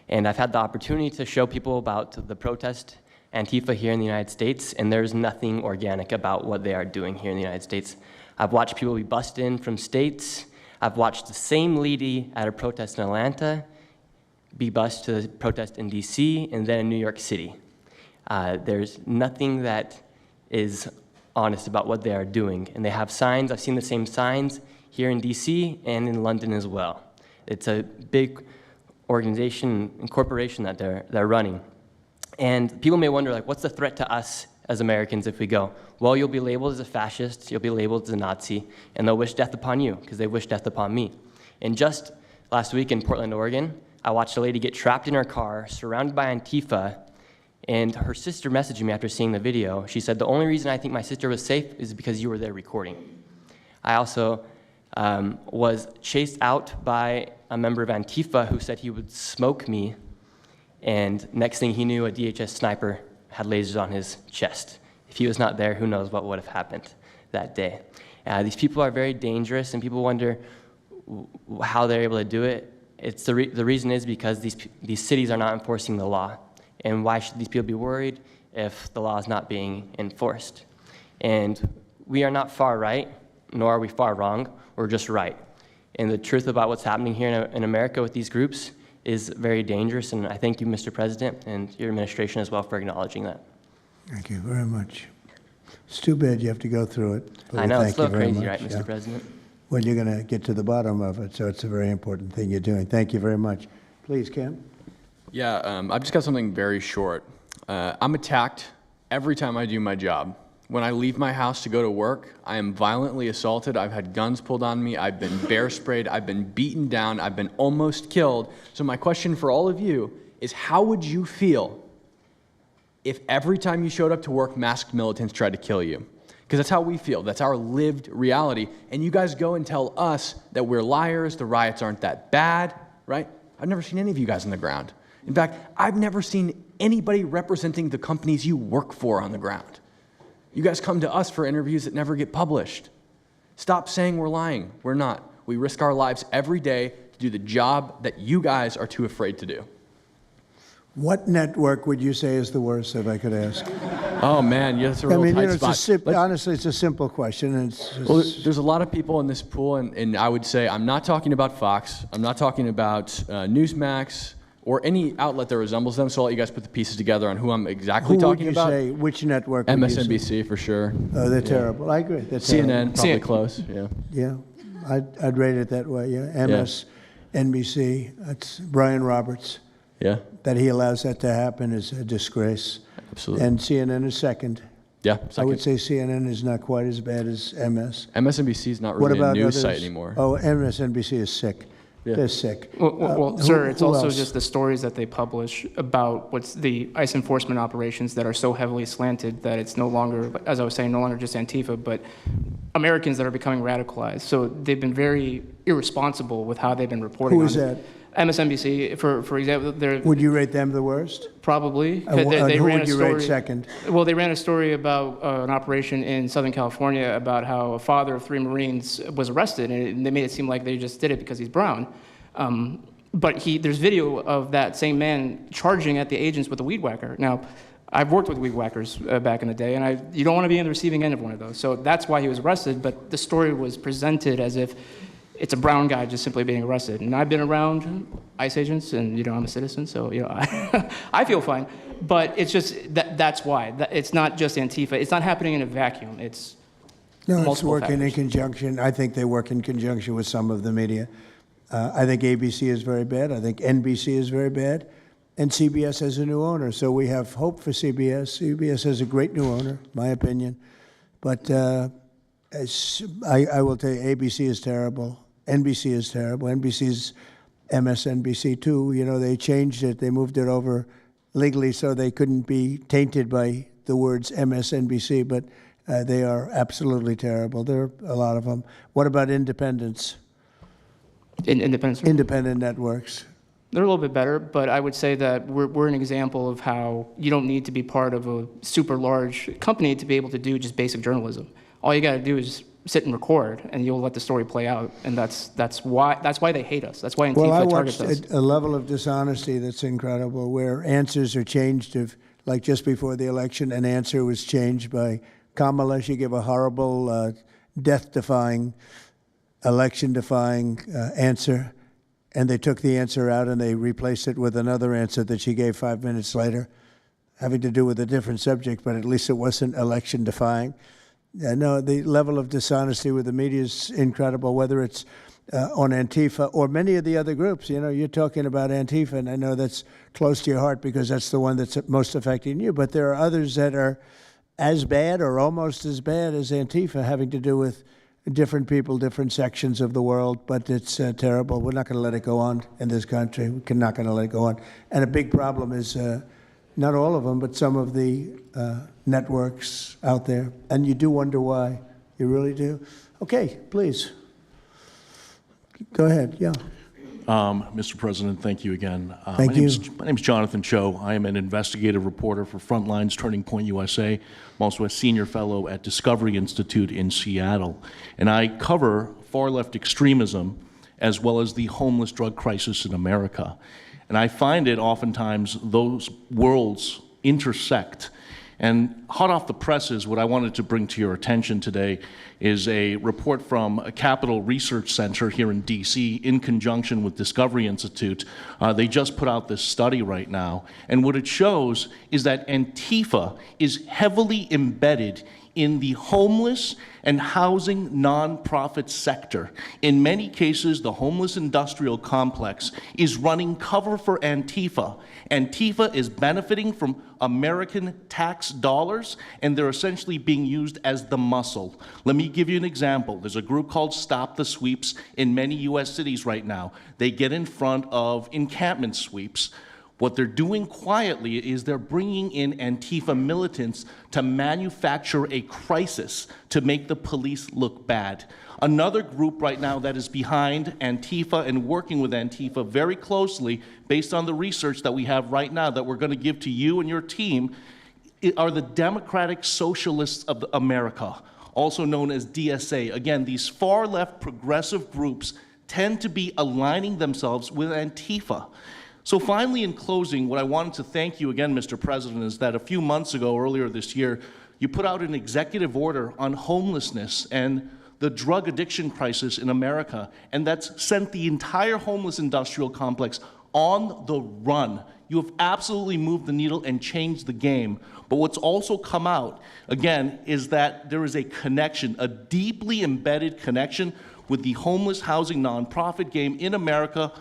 And I've had the opportunity to show people about the protest Antifa here in the United States, and there's nothing organic about what they are doing here in the United States. I've watched people be bussed in from states. I've watched the same lady at a protest in Atlanta be bused to the protest in DC and then in New York City. There's nothing that is honest about what they are doing. And they have signs. I've seen the same signs here in DC and in London as well. It's a big organization and corporation that they're running. And people may wonder, like, what's the threat to us as Americans if we go? Well, you'll be labeled as a fascist, you'll be labeled as a Nazi, and they'll wish death upon you because they wish death upon me. And just last week in Portland, Oregon, I watched a lady get trapped in her car, surrounded by Antifa, and her sister messaged me after seeing the video. She said, the only reason I think my sister was safe is because you were there recording. I also was chased out by a member of Antifa who said he would smoke me, and next thing he knew, a DHS sniper had lasers on his chest. If he was not there, who knows what would have happened that day. These people are very dangerous, and people wonder how they're able to do it. It's the reason is because these cities are not enforcing the law. And why should these people be worried if the law is not being enforced? And we are not far right, nor are we far wrong. We're just right. And the truth about what's happening here in America with these groups is very dangerous, and I thank you, Mr. President, and your administration as well for acknowledging that. Thank you very much. It's too bad you have to go through it. I know, it's a little crazy, much. right, Mr. President? Well, you're going to get to the bottom of it, so it's a very important thing you're doing. Thank you very much. Please, Cam. Yeah, I've just got something very short. I'm attacked every time I do my job. When I leave my house to go to work, I am violently assaulted. I've had guns pulled on me. I've been bear sprayed. I've been beaten down. I've been almost killed. So my question for all of you is, how would you feel if every time you showed up to work, masked militants tried to kill you? Because that's how we feel. That's our lived reality. And you guys go and tell us that we're liars, the riots aren't that bad, right? I've never seen any of you guys on the ground. In fact, I've never seen anybody representing the companies you work for on the ground. You guys come to us for interviews that never get published. Stop saying we're lying. We're not. We risk our lives every day to do the job that you guys are too afraid to do. What network would you say is the worst, if I could ask? Oh, man, yeah, that's a real tight spot. Honestly, it's a simple question. Well, there's a lot of people in this pool, and I would say I'm not talking about Fox. I'm not talking about Newsmax or any outlet that resembles them, so I'll let you guys put the pieces together on who I'm exactly talking about. Who would you say, which network would you say? MSNBC, for sure. Oh, they're terrible. I agree. They're CNN, terrible. probably close, yeah. Yeah, I'd rate it that way, yeah. MSNBC, that's Brian Roberts. Yeah. That he allows that to happen is a disgrace. Absolutely. And CNN is second. Yeah, second. I would say CNN is not quite as bad as MS. MSNBC is not really a news site anymore. Oh, MSNBC is sick. They're sick. Well, sir, it's who also else? just the stories that they publish about what's the ICE enforcement operations that are so heavily slanted that it's no longer, as I was saying, no longer just Antifa, but Americans that are becoming radicalized. So they've been very irresponsible with how they've been reporting Who on is it. that? MSNBC, for example, they're Would you rate them the worst? probably. Who would you rate second? Well, they ran a story about an operation in Southern California about how a father of 3 Marines was arrested, and they made it seem like they just did it because he's brown. But there's video of that same man charging at the agents with a weed whacker. Now, I've worked with weed whackers back in the day, and you don't want to be on the receiving end of one of those. So that's why he was arrested, but the story was presented as if it's a brown guy just simply being arrested. And I've been around ICE agents, and I'm a citizen, so I feel fine. But it's just that's why. It's not just Antifa. It's not happening in a vacuum. It's multiple working in factors. conjunction. I think they work in conjunction with some of the media. I think ABC is very bad. I think NBC is very bad. And CBS has a new owner, so we have hope for CBS. CBS has a great new owner, my opinion. But I will tell you, ABC is terrible. NBC is terrible. NBC's MSNBC too. They changed it. They moved it over legally so they couldn't be tainted by the words MSNBC, but they are absolutely terrible. There are a lot of them. What about independents? Independent networks. They're a little bit better, but I would say that we're an example of how you don't need to be part of a super large company to be able to do just basic journalism. All you got to do is sit and record, and you'll let the story play out. And that's why they hate us. That's why Antifa targets us. Well, I watched a level of dishonesty that's incredible, where answers are changed. Like just before the election, an answer was changed by Kamala. She gave a horrible, death-defying, election-defying answer, and they took the answer out and they replaced it with another answer that she gave 5 minutes later, having to do with a different subject, but at least it wasn't election-defying. No, the level of dishonesty with the media is incredible, whether it's on Antifa or many of the other groups. You're talking about Antifa, and I know that's close to your heart because that's the one that's most affecting you, but there are others that are as bad or almost as bad as Antifa, having to do with different people, different sections of the world, but it's terrible. We're not going to let it go on in this country. We're not going to let it go on. And a big problem is not all of them, but some of the networks out there. And you do wonder why. You really do. Okay, please. Go ahead, yeah. Mr. President, thank you again. Thank you. My name is Jonathan Cho. I am an investigative reporter for Frontlines Turning Point USA. I'm also a senior fellow at Discovery Institute in Seattle. And I cover far-left extremism as well as the homeless drug crisis in America. And I find it oftentimes those worlds intersect. And hot off the presses, what I wanted to bring to your attention today is a report from a Capital Research Center here in DC in conjunction with Discovery Institute. They just put out this study right now. And what it shows is that Antifa is heavily embedded in the homeless and housing nonprofit sector. In many cases, the homeless industrial complex is running cover for Antifa. Antifa is benefiting from American tax dollars, and they're essentially being used as the muscle. Let me give you an example. There's a group called Stop the Sweeps in many U.S. cities right now. They get in front of encampment sweeps. What they're doing quietly is they're bringing in Antifa militants to manufacture a crisis to make the police look bad. Another group right now that is behind Antifa and working with Antifa very closely, based on the research that we have right now that we're going to give to you and your team, are the Democratic Socialists of America, also known as DSA. Again, these far-left progressive groups tend to be aligning themselves with Antifa. So finally, in closing, what I wanted to thank you again, Mr. President, is that a few months ago, earlier this year, you put out an executive order on homelessness and the drug addiction crisis in America, and that's sent the entire homeless industrial complex on the run. You have absolutely moved the needle and changed the game. But what's also come out, again, is that there is a connection, a deeply embedded connection with the homeless housing nonprofit game in America,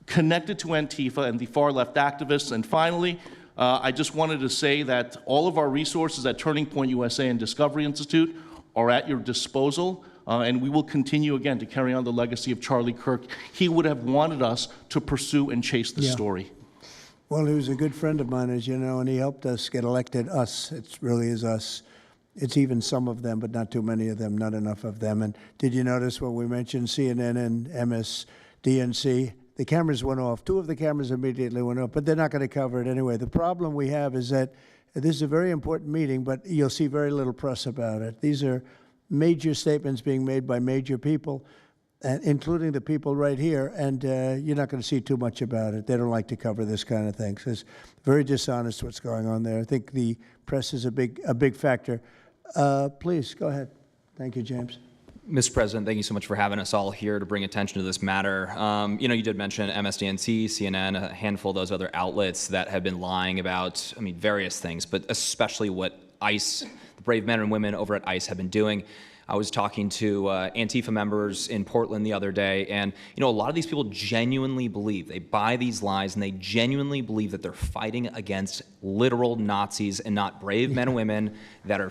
connected to Antifa and the far-left activists. And finally, I just wanted to say that all of our resources at Turning Point USA and Discovery Institute are at your disposal. and we will continue again to carry on the legacy of Charlie Kirk. He would have wanted us to pursue and chase the story. Well, he was a good friend of mine, as you know, and he helped us get elected. Us, it really is us. It's even some of them, but not too many of them, not enough of them. And did you notice when we mentioned CNN and MSDNC, the cameras went off. 2 of the cameras immediately went off, but they're not going to cover it anyway. The problem we have is that this is a very important meeting, but you'll see very little press about it. These are major statements being made by major people, including the people right here, and you're not going to see too much about it. They don't like to cover this kind of thing. So it's very dishonest what's going on there. I think the press is a big factor. Please, go ahead. Thank you, James. Mr. President, thank you so much for having us all here to bring attention to this matter. You did mention MSDNC, CNN, a handful of those other outlets that have been lying about, various things, but especially what ICE, the brave men and women over at ICE have been doing. I was talking to Antifa members in Portland the other day, and a lot of these people genuinely believe, they buy these lies, and they genuinely believe that they're fighting against literal Nazis and not brave men and women that are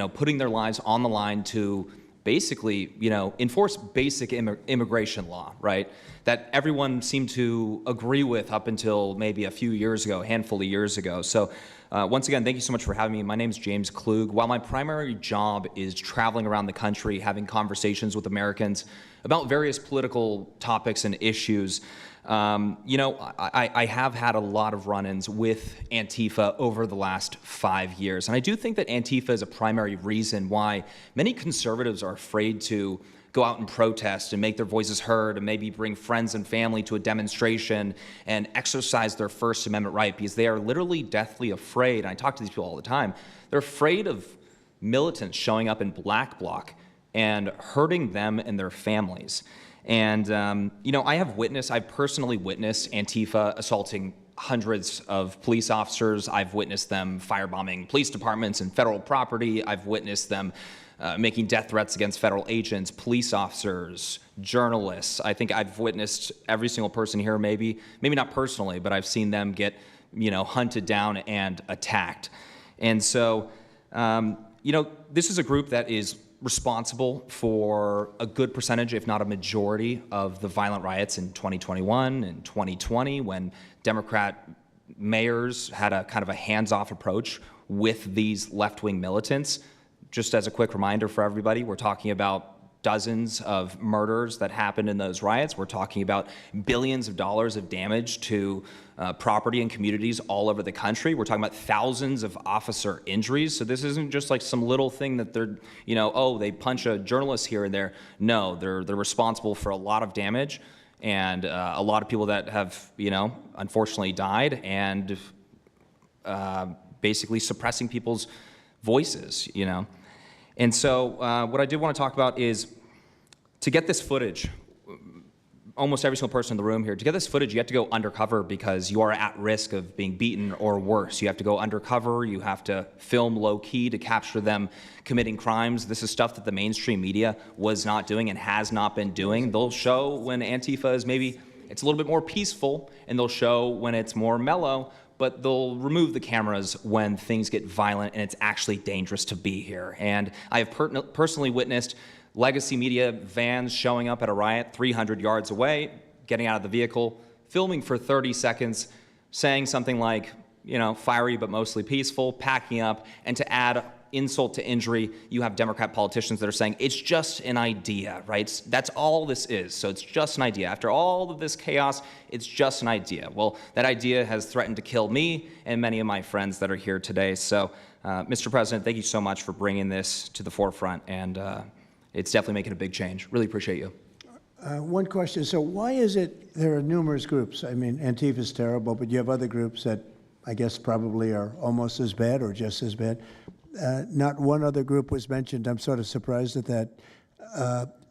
putting their lives on the line to basically, enforce basic immigration law, right? That everyone seemed to agree with up until maybe a few years ago, a handful of years ago. So once again, thank you so much for having me. My name is James Klug. While my primary job is traveling around the country, having conversations with Americans about various political topics and issues, I have had a lot of run-ins with Antifa over the last 5 years. And I do think that Antifa is a primary reason why many conservatives are afraid to go out and protest and make their voices heard and maybe bring friends and family to a demonstration and exercise their First Amendment right, because they are literally deathly afraid. And I talk to these people all the time. They're afraid of militants showing up in black bloc and hurting them and their families. And, I've personally witnessed Antifa assaulting hundreds of police officers. I've witnessed them firebombing police departments and federal property. I've witnessed them making death threats against federal agents, police officers, journalists. I think I've witnessed every single person here, maybe not personally, but I've seen them get, hunted down and attacked. And so, this is a group that is responsible for a good percentage, if not a majority, of the violent riots in 2021 and 2020, when Democrat mayors had a kind of a hands-off approach with these left-wing militants. Just as a quick reminder for everybody, we're talking about dozens of murders that happened in those riots. We're talking about billions of dollars of damage to property and communities all over the country. We're talking about thousands of officer injuries. So this isn't just like some little thing that they're, they punch a journalist here and there. No, they're responsible for a lot of damage and a lot of people that have, unfortunately died and basically suppressing people's voices, And so what I did want to talk about is to get this footage, almost every single person in the room here, to get this footage, you have to go undercover because you are at risk of being beaten or worse. You have to go undercover. You have to film low-key to capture them committing crimes. This is stuff that the mainstream media was not doing and has not been doing. They'll show when Antifa is maybe, it's a little bit more peaceful, and they'll show when it's more mellow, but they'll remove the cameras when things get violent and it's actually dangerous to be here. And I have personally witnessed legacy media vans showing up at a riot 300 yards away, getting out of the vehicle, filming for 30 seconds, saying something like, fiery but mostly peaceful, packing up, and to add insult to injury, you have Democrat politicians that are saying, it's just an idea, right? That's all this is, so it's just an idea. After all of this chaos, it's just an idea. Well, that idea has threatened to kill me and many of my friends that are here today. So, Mr. President, thank you so much for bringing this to the forefront, and it's definitely making a big change. Really appreciate you. One question. So why is it there are numerous groups? I mean, Antifa is terrible, but you have other groups that I guess probably are almost as bad or just as bad. Not one other group was mentioned. I'm sort of surprised at that.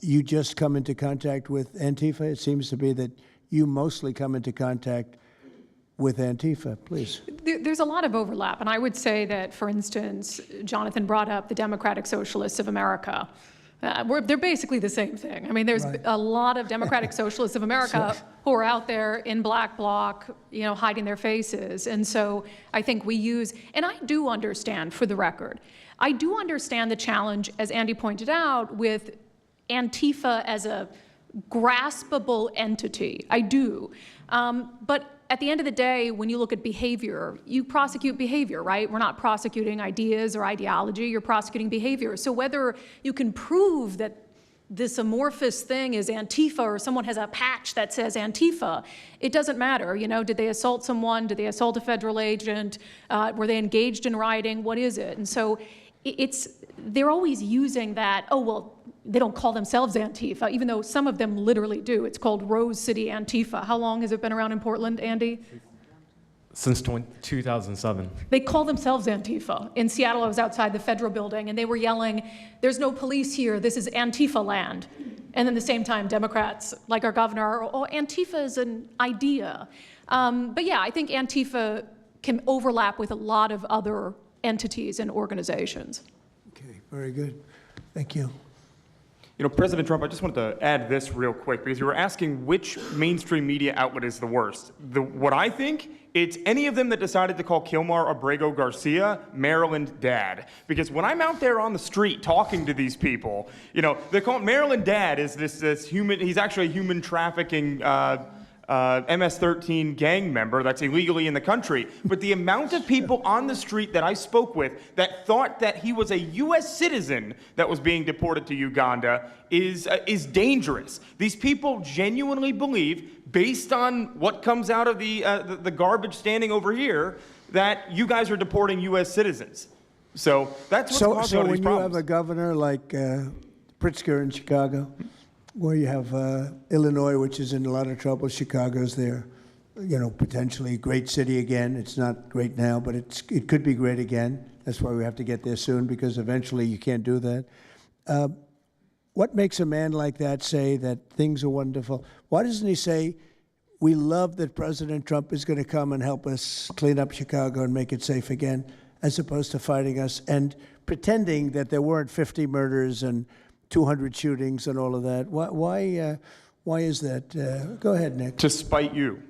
You just come into contact with Antifa? It seems to be that you mostly come into contact with Antifa. Please. There's a lot of overlap. And I would say that, for instance, Jonathan brought up the Democratic Socialists of America. They're basically the same thing. I mean, there's a lot of Democratic Socialists of America who are out there in black bloc, hiding their faces. And so I think we use, and I do understand, for the record, I do understand the challenge, as Andy pointed out, with Antifa as a graspable entity. I do. But at the end of the day, when you look at behavior, you prosecute behavior, right? We're not prosecuting ideas or ideology, you're prosecuting behavior. So whether you can prove that this amorphous thing is Antifa or someone has a patch that says Antifa, it doesn't matter. You know, did they assault someone? Did they assault a federal agent? Were they engaged in rioting? What is it? And so they're always using that, oh, well, they don't call themselves Antifa, even though some of them literally do. It's called Rose City Antifa. How long has it been around in Portland, Andy? Since 2007. They call themselves Antifa. In Seattle, I was outside the federal building, and they were yelling, there's no police here, this is Antifa land. And then at the same time, Democrats, like our governor, oh, Antifa is an idea. But yeah, I think Antifa can overlap with a lot of other entities and organizations. Okay, very good. Thank you. You know, President Trump, I just wanted to add this real quick, because you were asking which mainstream media outlet is the worst. What I think, it's any of them that decided to call Kilmar Abrego Garcia Maryland Dad. Because when I'm out there on the street talking to these people, you know, they call Maryland Dad is this human, he's actually a human trafficking MS-13 gang member that's illegally in the country. But the amount of people on the street that I spoke with that thought that he was a U.S. citizen that was being deported to Uganda is dangerous. These people genuinely believe, based on what comes out of the garbage standing over here, that you guys are deporting U.S. citizens. So that's what's causing all these when problems. you have a governor like Pritzker in Chicago, where you have Illinois, which is in a lot of trouble, Chicago's there, you know, potentially a great city again. It's not great now, but it could be great again. That's why we have to get there soon, because eventually you can't do that. What makes a man like that say that things are wonderful? Why doesn't he say, we love that President Trump is going to come and help us clean up Chicago and make it safe again, as opposed to fighting us and pretending that there weren't 50 murders and 200 shootings and all of that? Why is that? Go ahead, Nick. To spite you.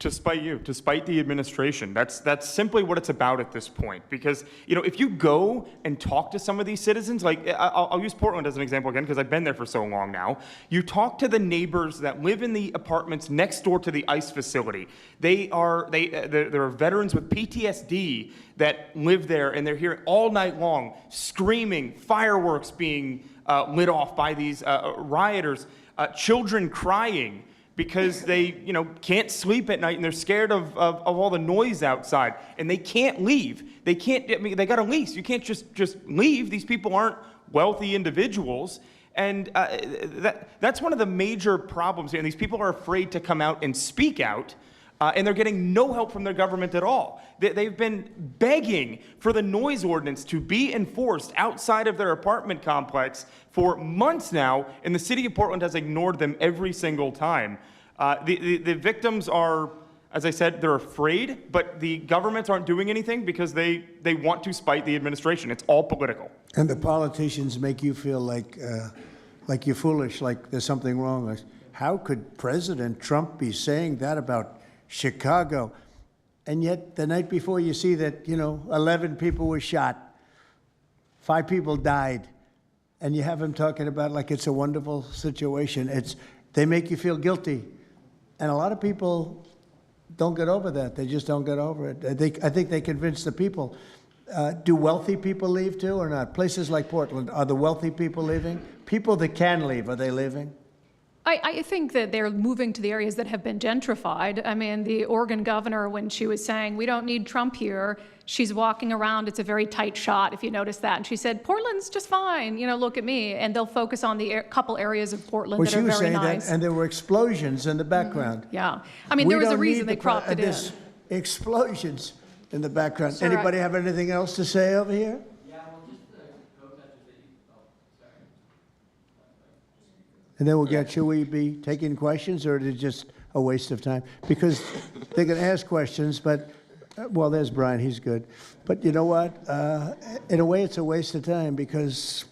To spite you, to spite the administration. That's simply what it's about at this point. Because, you know, if you go and talk to some of these citizens, like I'll use Portland as an example again, because I've been there for so long now. You talk to the neighbors that live in the apartments next door to the ICE facility. There are veterans with PTSD that live there, and they're here all night long, screaming, fireworks being lit off by these rioters, children crying, because they, you know, can't sleep at night and they're scared of all the noise outside, and they can't leave. They can't. I mean, they got a lease. You can't just leave. These people aren't wealthy individuals, and that's one of the major problems here. And these people are afraid to come out and speak out, and they're getting no help from their government at all. They've been begging for the noise ordinance to be enforced outside of their apartment complex for months now, and the city of Portland has ignored them every single time. The victims are, as I said, they're afraid, but the governments aren't doing anything because they want to spite the administration. It's all political. And the politicians make you feel like you're foolish, like there's something wrong. Like, how could President Trump be saying that about Chicago? And yet the night before you see that, you know, 11 people were shot, 5 people died, and you have him talking about like it's a wonderful situation. They make you feel guilty. And a lot of people don't get over that. They just don't get over it. I think they convince the people. Do wealthy people leave too or not? Places like Portland, are the wealthy people leaving? People that can leave, are they leaving? I think that they're moving to the areas that have been gentrified. I mean, the Oregon governor, when she was saying, we don't need Trump here, she's walking around, it's a very tight shot, if you notice that. And she said, Portland's just fine, you know, look at me. And they'll focus on the couple areas of Portland that are very nice. Well, she was saying that, and there were explosions in the background. Yeah. I mean, there was a reason they cropped it in. Explosions in the background. Sir, Anybody have anything else to say over here? And then we'll get, should we be taking questions, or is it just a waste of time? Because they're going to ask questions, but, well, there's Brian, he's good. But you know what? In a way, it's a waste of time, because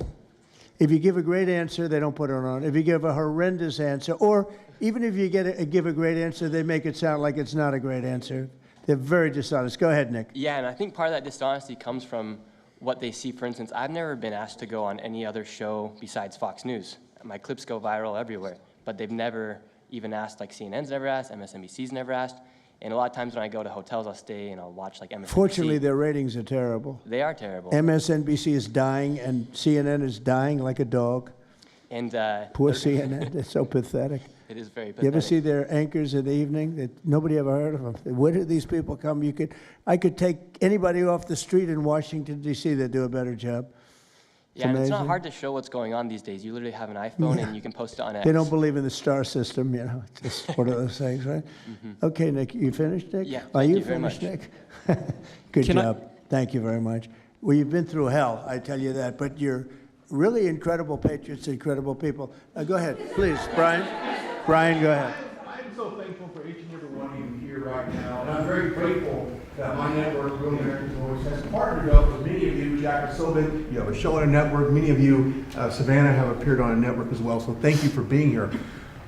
if you give a great answer, they don't put it on. If you give a horrendous answer, or even if you give a great answer, they make it sound like it's not a great answer. They're very dishonest. Go ahead, Nick. Yeah, and I think part of that dishonesty comes from what they see. For instance, I've never been asked to go on any other show besides Fox News. my clips go viral everywhere, but they've never even asked, like CNN's never asked, MSNBC's never asked, and a lot of times when I go to hotels, I'll stay and I'll watch like MSNBC. Fortunately, their ratings are terrible. They are terrible. MSNBC is dying, and CNN is dying like a dog. And Poor CNN, it's so pathetic. It is very pathetic. You ever see their anchors in the evening? Nobody ever heard of them. Where do these people come? I could take anybody off the street in Washington, D.C. that do a better job. Yeah, and it's not amazing. hard to show what's going on these days. You literally have an iPhone and you can post it on X. They don't believe in the star system, It's just one of those things, right? Okay, Nick, you finished, Nick? Yeah, Are thank you you very finished, much. Nick? Good Can I- job. Thank you very much. Well, you've been through hell, I tell you that, but you're really incredible patriots, incredible people. Go ahead, please, Brian. Brian, go ahead. I'm so thankful for each and every one of you here right now, and I'm very grateful that my network, Real American Voice, has partnered up with many of you. Jack and Sylvan, you have a show on a network. Many of you, Savannah, have appeared on a network as well, so thank you for being here.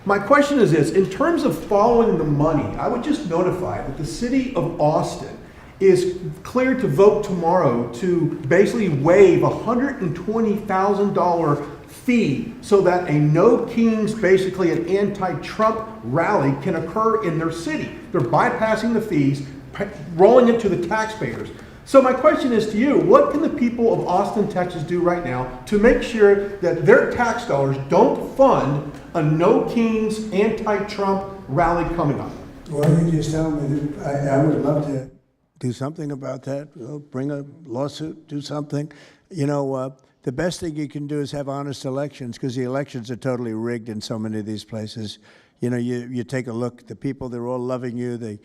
My question is this: in terms of following the money, I would just notify that the city of Austin is cleared to vote tomorrow to basically waive a $120,000 fee so that a No Kings, basically an anti-Trump rally, can occur in their city. They're bypassing the fees, rolling it to the taxpayers. So my question is to you: what can the people of Austin, Texas do right now to make sure that their tax dollars don't fund a No Kings anti-Trump rally coming up? Well, you just tell me that I would love to do something about that. Bring a lawsuit, do something. The best thing you can do is have honest elections, because the elections are totally rigged in so many of these places. You take a look, the people, they're all loving you. They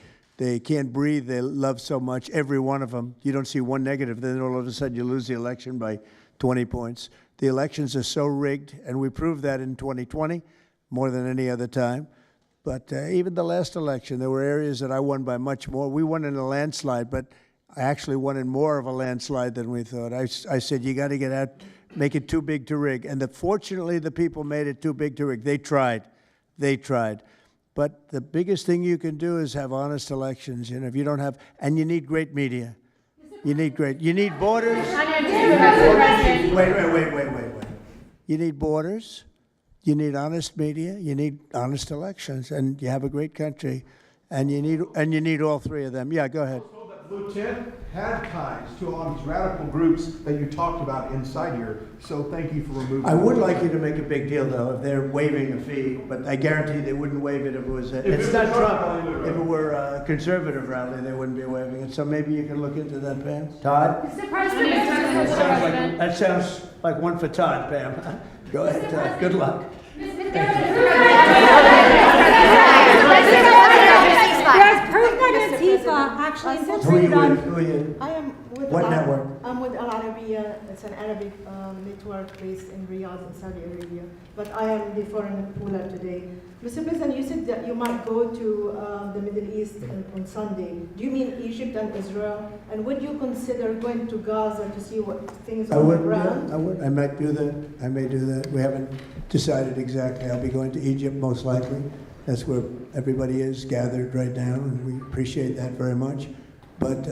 can't breathe. They love so much, every one of them. You don't see one negative. Then all of a sudden you lose the election by 20 points. The elections are so rigged, and we proved that in 2020 more than any other time. But even the last election, there were areas that I won by much more. We won in a landslide, but I actually won in more of a landslide than we thought. I said, you got to get out, make it too big to rig. And fortunately, the people made it too big to rig. They tried. But the biggest thing you can do is have honest elections. If you don't have, and you need great media. You need borders. Wait. You need borders. You need honest media. You need honest elections, and you have a great country, and you need all three of them. Yeah, go ahead. Lieutenant had ties to all these radical groups that you talked about inside here. So thank you for removing. I would like you to make a big deal, though, if they're waiving a fee, but I guarantee they wouldn't waive it if it was it's not Trump. If it were a conservative rally, they wouldn't be waiving it. So maybe you can look into that, Pam. Todd? That sounds like one for Todd, Pam. Go ahead, Todd. Good luck. There's proof that Antifa actually infiltrated on. Who are you? I am with What network? I'm with Al Arabiya. It's an Arabic network based in Riyadh in Saudi Arabia. But I am the foreign ruler today. Mr. President, you said that you might go to the Middle East on Sunday. Do you mean Egypt and Israel? And would you consider going to Gaza to see what things are on the ground? I would. I might do that. I may do that. We haven't decided exactly. I'll be going to Egypt most likely. That's where everybody is gathered right now, and we appreciate that very much. But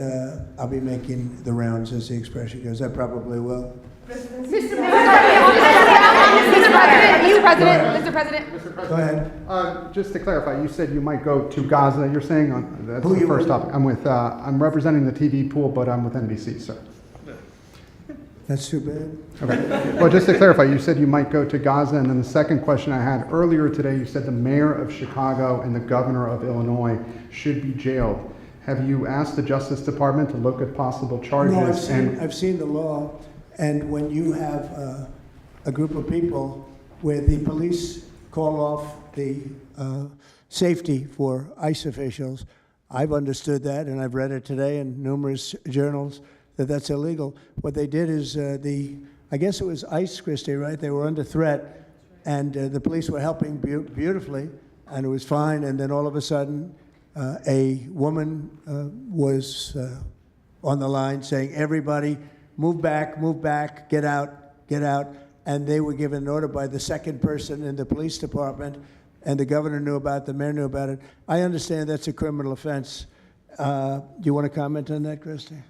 I'll be making the rounds, as the expression goes. I probably will. Mr. President. Go ahead. Just to clarify, you said you might go to Gaza. You're saying that's the first topic. I'm representing the TV pool, but I'm with NBC, sir. That's too bad. Okay. Well, just to clarify, you said you might go to Gaza, and then the second question I had earlier today, you said the mayor of Chicago and the governor of Illinois should be jailed. Have you asked the Justice Department to look at possible charges? No, I've seen the law, and when you have a group of people where the police call off the safety for ICE officials, I've understood that, and I've read it today in numerous journals, that's illegal. What they did is I guess it was ICE, Christie, right? They were under threat, and the police were helping beautifully, and it was fine. And then all of a sudden, a woman was on the line saying, "Everybody, move back, get out." And they were given an order by the second person in the police department, and the governor knew about it, the mayor knew about it. I understand that's a criminal offense. Do you want to comment on that, Christie?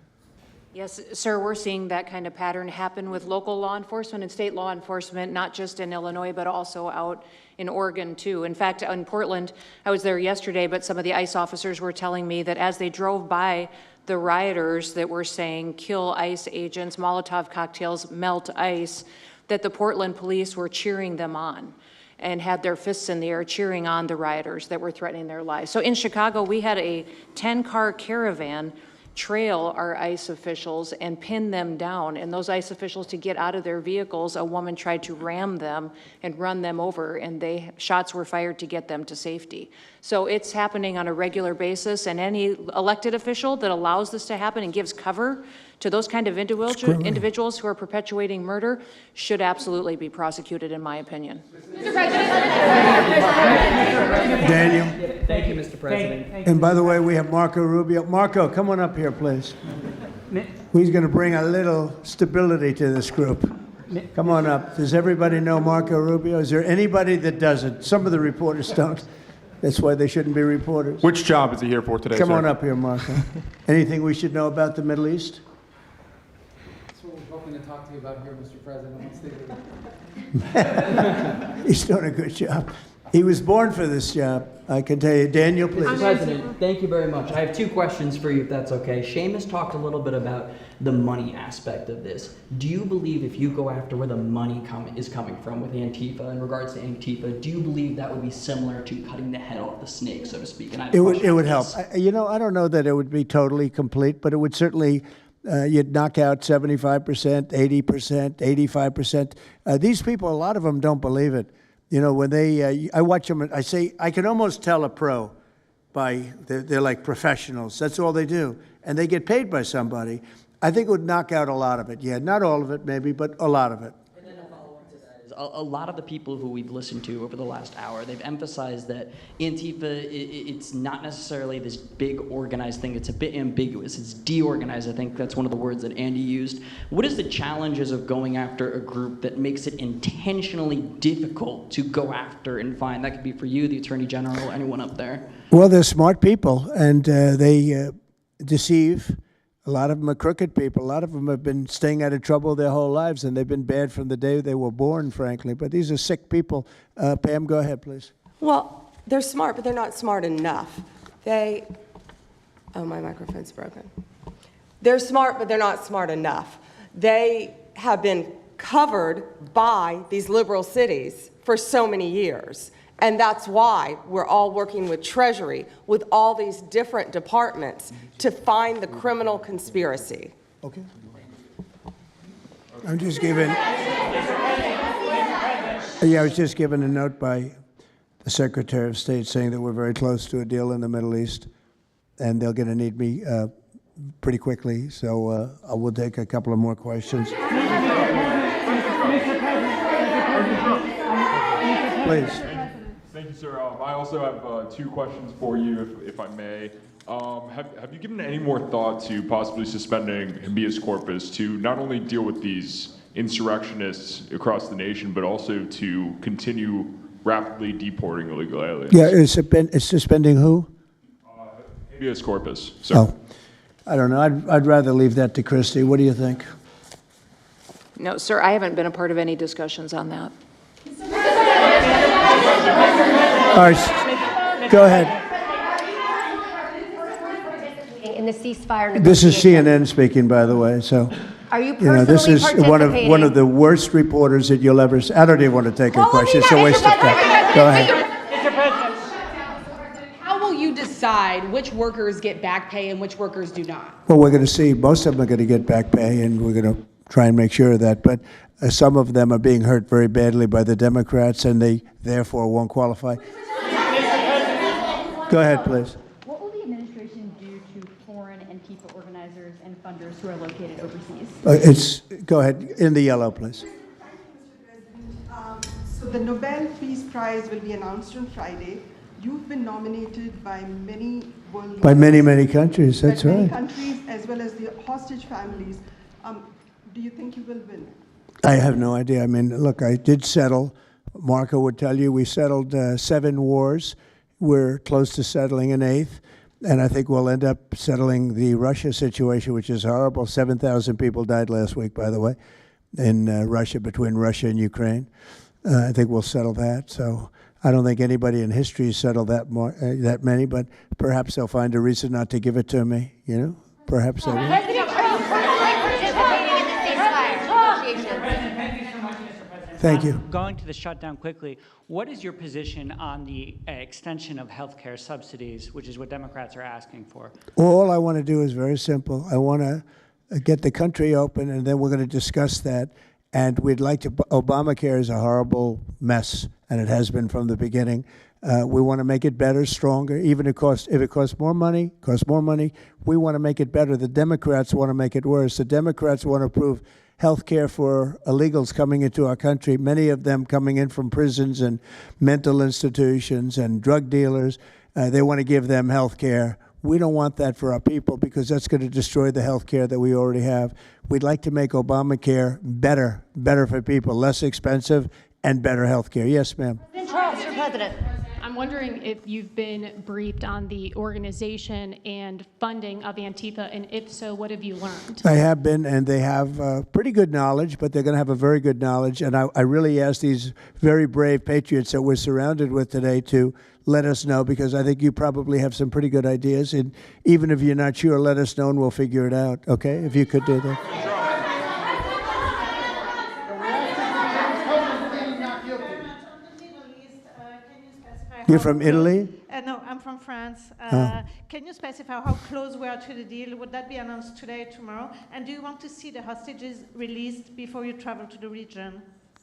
Yes, sir, we're seeing that kind of pattern happen with local law enforcement and state law enforcement, not just in Illinois, but also out in Oregon, too. In fact, in Portland, I was there yesterday, but some of the ICE officers were telling me that as they drove by the rioters that were saying, kill ICE agents, Molotov cocktails, melt ICE, that the Portland police were cheering them on and had their fists in the air cheering on the rioters that were threatening their lives. So in Chicago, we had a 10-car caravan trail our ICE officials and pin them down. And those ICE officials, to get out of their vehicles, a woman tried to ram them and run them over, and shots were fired to get them to safety. So it's happening on a regular basis, and any elected official that allows this to happen and gives cover to those kind of individuals who are perpetuating murder should absolutely be prosecuted, in my opinion. Mr. President. Daniel. Thank you, Mr. President. And by the way, we have Marco Rubio. Marco, come on up here, please. He's going to bring a little stability to this group. Come on up. Does everybody know Marco Rubio? Is there anybody that doesn't? Some of the reporters don't. That's why they shouldn't be reporters. Which job is he here for today, Come sir? on up here, Marco. Anything we should know about the Middle East? That's what we're hoping to talk to you about here, Mr. President. Once they He's doing a good job. He was born for this job, I can tell you. Daniel, please. Mr. President, thank you very much. I have 2 questions for you, if that's okay. Seamus talked a little bit about the money aspect of this. Do you believe if you go after where the money is coming from with Antifa, in regards to Antifa, do you believe that would be similar to cutting the head off the snake, so to speak? And I have a question It would on help. this. I don't know that it would be totally complete, but it would certainly, you'd knock out 75%, 80%, 85%. These people, a lot of them don't believe it. You know, when I watch them, I say, I can almost tell a pro by, they're like professionals. That's all they do. And they get paid by somebody. I think it would knock out a lot of it. Yeah, not all of it maybe, but a lot of it. And then a follow-up to that is a lot of the people who we've listened to over the last hour, they've emphasized that Antifa, it's not necessarily this big organized thing. It's a bit ambiguous. It's deorganized. I think that's one of the words that Andy used. What is the challenges of going after a group that makes it intentionally difficult to go after and find? That could be for you, the Attorney General, anyone up there. Well, they're smart people, and they deceive. A lot of them are crooked people. A lot of them have been staying out of trouble their whole lives, and they've been bad from the day they were born, frankly. But these are sick people. Pam, go ahead, please. Well, they're smart, but they're not smart enough. Oh, my microphone's broken. They're smart, but they're not smart enough. They have been covered by these liberal cities for so many years. And that's why we're all working with Treasury, with all these different departments, to find the criminal conspiracy. Okay. I'm just giving. Yeah, I was just given a note by the Secretary of State saying that we're very close to a deal in the Middle East, and they're going to need me pretty quickly. So I will take a couple of more questions. Please. Thank you, sir. I also have 2 questions for you, if I may. Have you given any more thought to possibly suspending habeas corpus to not only deal with these insurrectionists across the nation, but also to continue rapidly deporting illegal aliens? Yeah, it's suspending who? Habeas corpus, sir. Oh, I don't know. I'd rather leave that to Christie. What do you think? No, sir, I haven't been a part of any discussions on that. All right, go ahead. In the ceasefire This is negotiations. CNN speaking, by the way. So, Are you this personally is one participating? of the worst reporters that you'll ever see. I don't even want to take a question. It's a waste of time. Go ahead. How will you decide which workers get back pay and which workers do not? Well, we're going to see. Most of them are going to get back pay, and we're going to try and make sure of that. But some of them are being hurt very badly by the Democrats, and they therefore won't qualify. Go ahead, please. What will the administration do to foreign Antifa organizers and funders who are located overseas? Go ahead. In the yellow, please. So the Nobel Peace Prize will be announced on Friday. You've been nominated by many world By leaders, many countries. That's by many right. countries as well as the hostage families. Do you think you will win? I have no idea. I mean, look, I did settle. Marco would tell you we settled 7 wars. We're close to settling an 8th. And I think we'll end up settling the Russia situation, which is horrible. 7,000 people died last week, by the way, in Russia, between Russia and Ukraine. I think we'll settle that. So I don't think anybody in history has settled that many, but perhaps they'll find a reason not to give it to me, you know? Perhaps they will. President, are you personally participating in the ceasefire negotiations? Thank you. Going to the shutdown quickly, what is your position on the extension of health care subsidies, which is what Democrats are asking for? All I want to do is very simple. I want to get the country open, and then we're going to discuss that. And we'd like to, Obamacare is a horrible mess, and it has been from the beginning. We want to make it better, stronger, even if it costs more money, we want to make it better. The Democrats want to make it worse. The Democrats want to approve health care for illegals coming into our country, many of them coming in from prisons and mental institutions and drug dealers. They want to give them health care. We don't want that for our people because that's going to destroy the health care that we already have. We'd like to make Obamacare better for people, less expensive and better health care. Yes, ma'am. Mr. President. I'm wondering if you've been briefed on the organization and funding of Antifa, and if so, what have you learned? I have been, and they have pretty good knowledge, but they're going to have a very good knowledge. And I really ask these very brave patriots that we're surrounded with today to let us know, because I think you probably have some pretty good ideas. And even if you're not sure, let us know and we'll figure it out, okay? If you could do that. You're from Italy? No, I'm from France. Can you specify how close we are to the deal? Would that be announced today, tomorrow? And do you want to see the hostages released before you travel to the region?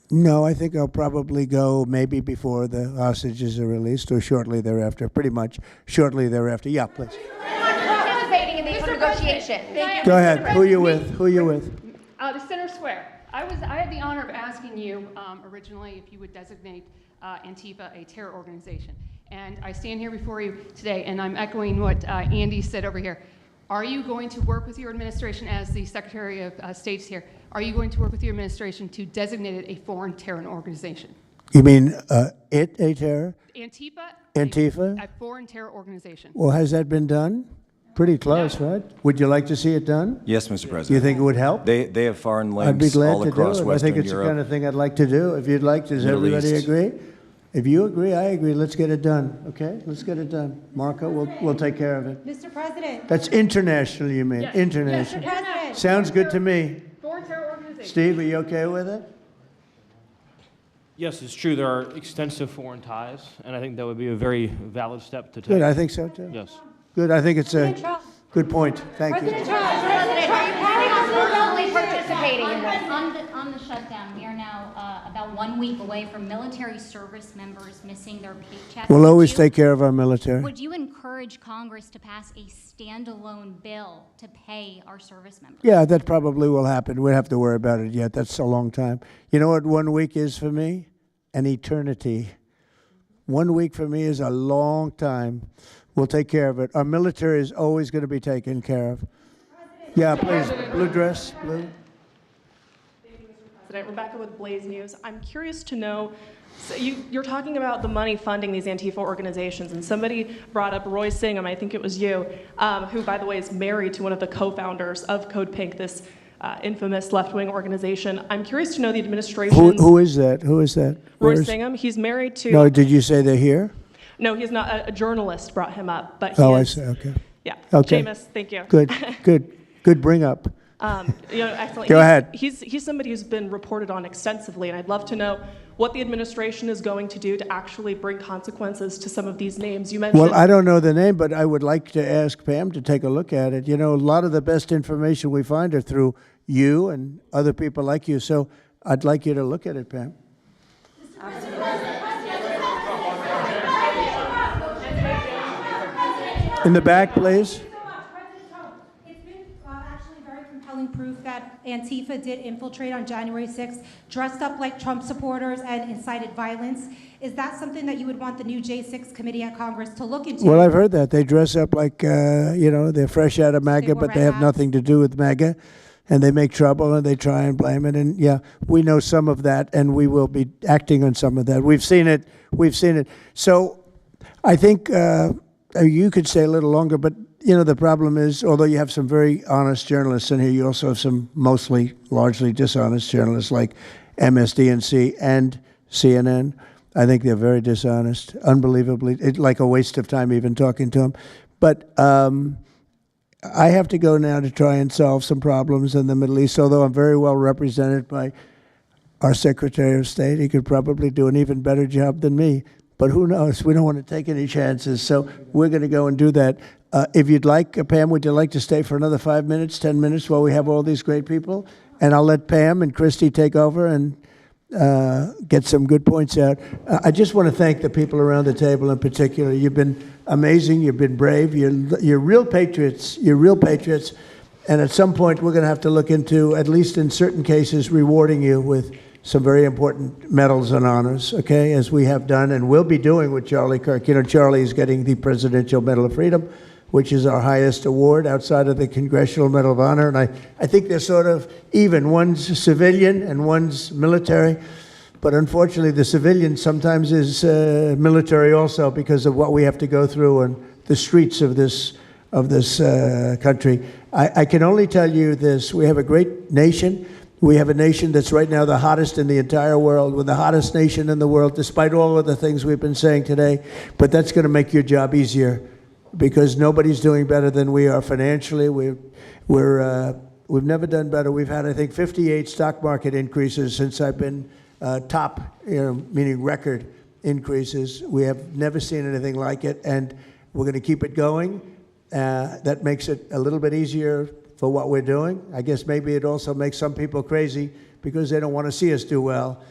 No, I think I'll probably go maybe before the hostages are released or shortly thereafter, pretty much shortly thereafter. Yeah, please. Participating in the negotiation. Go ahead. Who are you with? Who are you with? The Center Square. I had the honor of asking you originally if you would designate Antifa a terror organization. And I stand here before you today, and I'm echoing what Andy said over here. Are you going to work with your administration, as the Secretary of State's here, are you going to work with your administration to designate it a foreign terror organization? You mean a terror? Antifa? A foreign terror organization. Well, has that been done? Pretty close, right? Would you like to see it done? Yes, Mr. President. You think it would help? They have foreign I'd be links glad all to across do it. I Western think it's Europe. the kind of thing I'd like to do. If you'd like, does Middle everybody East. agree? If you agree, I agree. Let's get it done, okay? Let's get it done. Marco, we'll take care of it. Mr. President. That's international, you mean? Yes. International. Yes, Mr. President. Sounds good to me. Foreign terror organization. Steve, are you okay with it? Yes, it's true. There are extensive foreign ties, and I think that would be a very valid step to take. Good, I think so too. Yes. Good, I think it's a good point. Thank you. President, are you planning on personally participating in this? On the shutdown, we are now about 1 week away from military service members missing their paychecks. We'll always take care of our military. Would you encourage Congress to pass a standalone bill to pay our service members? Yeah, that probably will happen. We don't have to worry about it yet. That's a long time. You know what 1 week is for me? An eternity. 1 week for me is a long time. We'll take care of it. Our military is always going to be taken care of. Yeah, please. Blue dress, blue. President, Rebecca with Blaze News. I'm curious to know, so you're talking about the money funding these Antifa organizations, and somebody brought up Roy Singham, I think it was you, who, by the way, is married to one of the co-founders of Code Pink, this infamous left-wing organization. I'm curious to know the administration. Who is that? Who is that? Roy Singham. He's married to. No, did you say they're here? No, he's not. A journalist brought him up, but Oh, is, I see. Okay. Yeah. Okay. Seamus, thank you. Good bring up. Excellent. Go ahead. He's somebody who's been reported on extensively, and I'd love to know what the administration is going to do to actually bring consequences to some of these names. You mentioned. Well, I don't know the name, but I would like to ask Pam to take a look at it. You know, a lot of the best information we find are through you and other people like you, so I'd like you to look at it, Pam. In the back, please. It's been actually very compelling proof that Antifa did infiltrate on January 6th, dressed up like Trump supporters and incited violence. Is that something that you would want the new J6 committee at Congress to look into? Well, I've heard that. They dress up like, they're fresh out of MAGA, but they have nothing to do with MAGA. And they make trouble and they try and blame it. And yeah, we know some of that and we will be acting on some of that. We've seen it. So I think You could stay a little longer, but the problem is, although you have some very honest journalists in here, you also have some largely dishonest journalists like MSDNC and CNN. I think they're very dishonest, unbelievably. It's like a waste of time even talking to them. But I have to go now to try and solve some problems in the Middle East, although I'm very well represented by our Secretary of State. He could probably do an even better job than me. But who knows? We don't want to take any chances. So we're going to go and do that. If you'd like, Pam, would you like to stay for another 5 minutes, 10 minutes while we have all these great people? And I'll let Pam and Christy take over and get some good points out. I just want to thank the people around the table in particular. You've been amazing. You've been brave. You're real patriots. You're real patriots. And at some point, we're going to have to look into, at least in certain cases, rewarding you with some very important medals and honors, okay, as we have done and will be doing with Charlie Kirk. Charlie is getting the Presidential Medal of Freedom, which is our highest award outside of the Congressional Medal of Honor. And I think they're sort of even. One's civilian and one's military. But unfortunately, the civilian sometimes is military also because of what we have to go through on the streets of this country. I can only tell you this. We have a great nation. We have a nation that's right now the hottest in the entire world. We're the hottest nation in the world, despite all of the things we've been saying today. But that's going to make your job easier because nobody's doing better than we are financially. We've never done better. We've had, I think, 58 stock market increases since I've been top, meaning record increases. We have never seen anything like it, and we're going to keep it going. That makes it a little bit easier for what we're doing. I guess maybe it also makes some people crazy because they don't want to see us do well.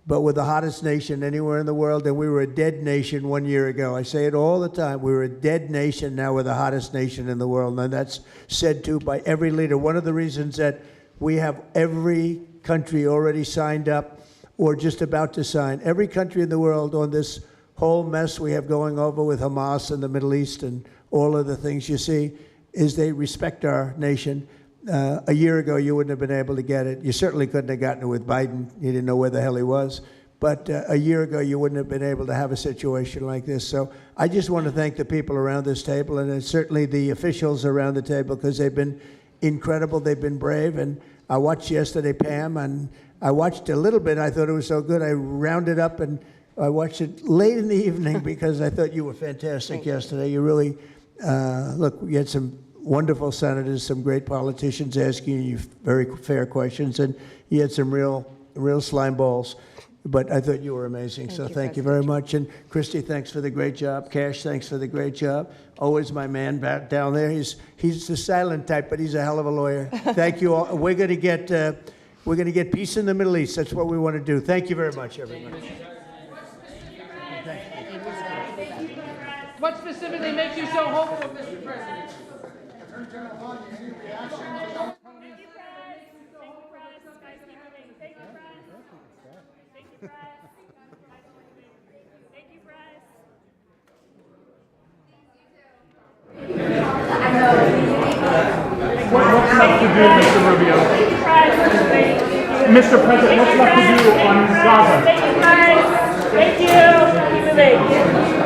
But we're the hottest nation anywhere in the world, and we were a dead nation 1 year ago. I say it all the time. We were a dead nation. Now we're the hottest nation in the world, and that's said too by every leader. One of the reasons that we have every country already signed up or just about to sign, every country in the world on this whole mess we have going over with Hamas in the Middle East and all of the things you see, is they respect our nation. A year ago, you wouldn't have been able to get it. You certainly couldn't have gotten it with Biden. You didn't know where the hell he was. But a year ago, you wouldn't have been able to have a situation like this. So I just want to thank the people around this table, and certainly the officials around the table, because they've been incredible. They've been brave. And I watched yesterday, Pam, and I watched a little bit. I thought it was so good. I rounded up, and I watched it late in the evening because I thought you were fantastic yesterday. You really... look, you had some wonderful senators, some great politicians asking you very fair questions, and you had some real slime balls. But I thought you were amazing, so thank you very much. And Christy, thanks for the great job. Cash, thanks for the great job. Always my man back down there. He's the silent type, but he's a hell of a lawyer. Thank you all. We're going to get peace in the Middle East. That's what we want to do. Thank you very much, everyone. What specifically makes you so hopeful, Mr. President? What's left to do, Mr. Rubio? Mr. President, what's left to do on Gaza? Thank you, guys. Thank you. Keep it late.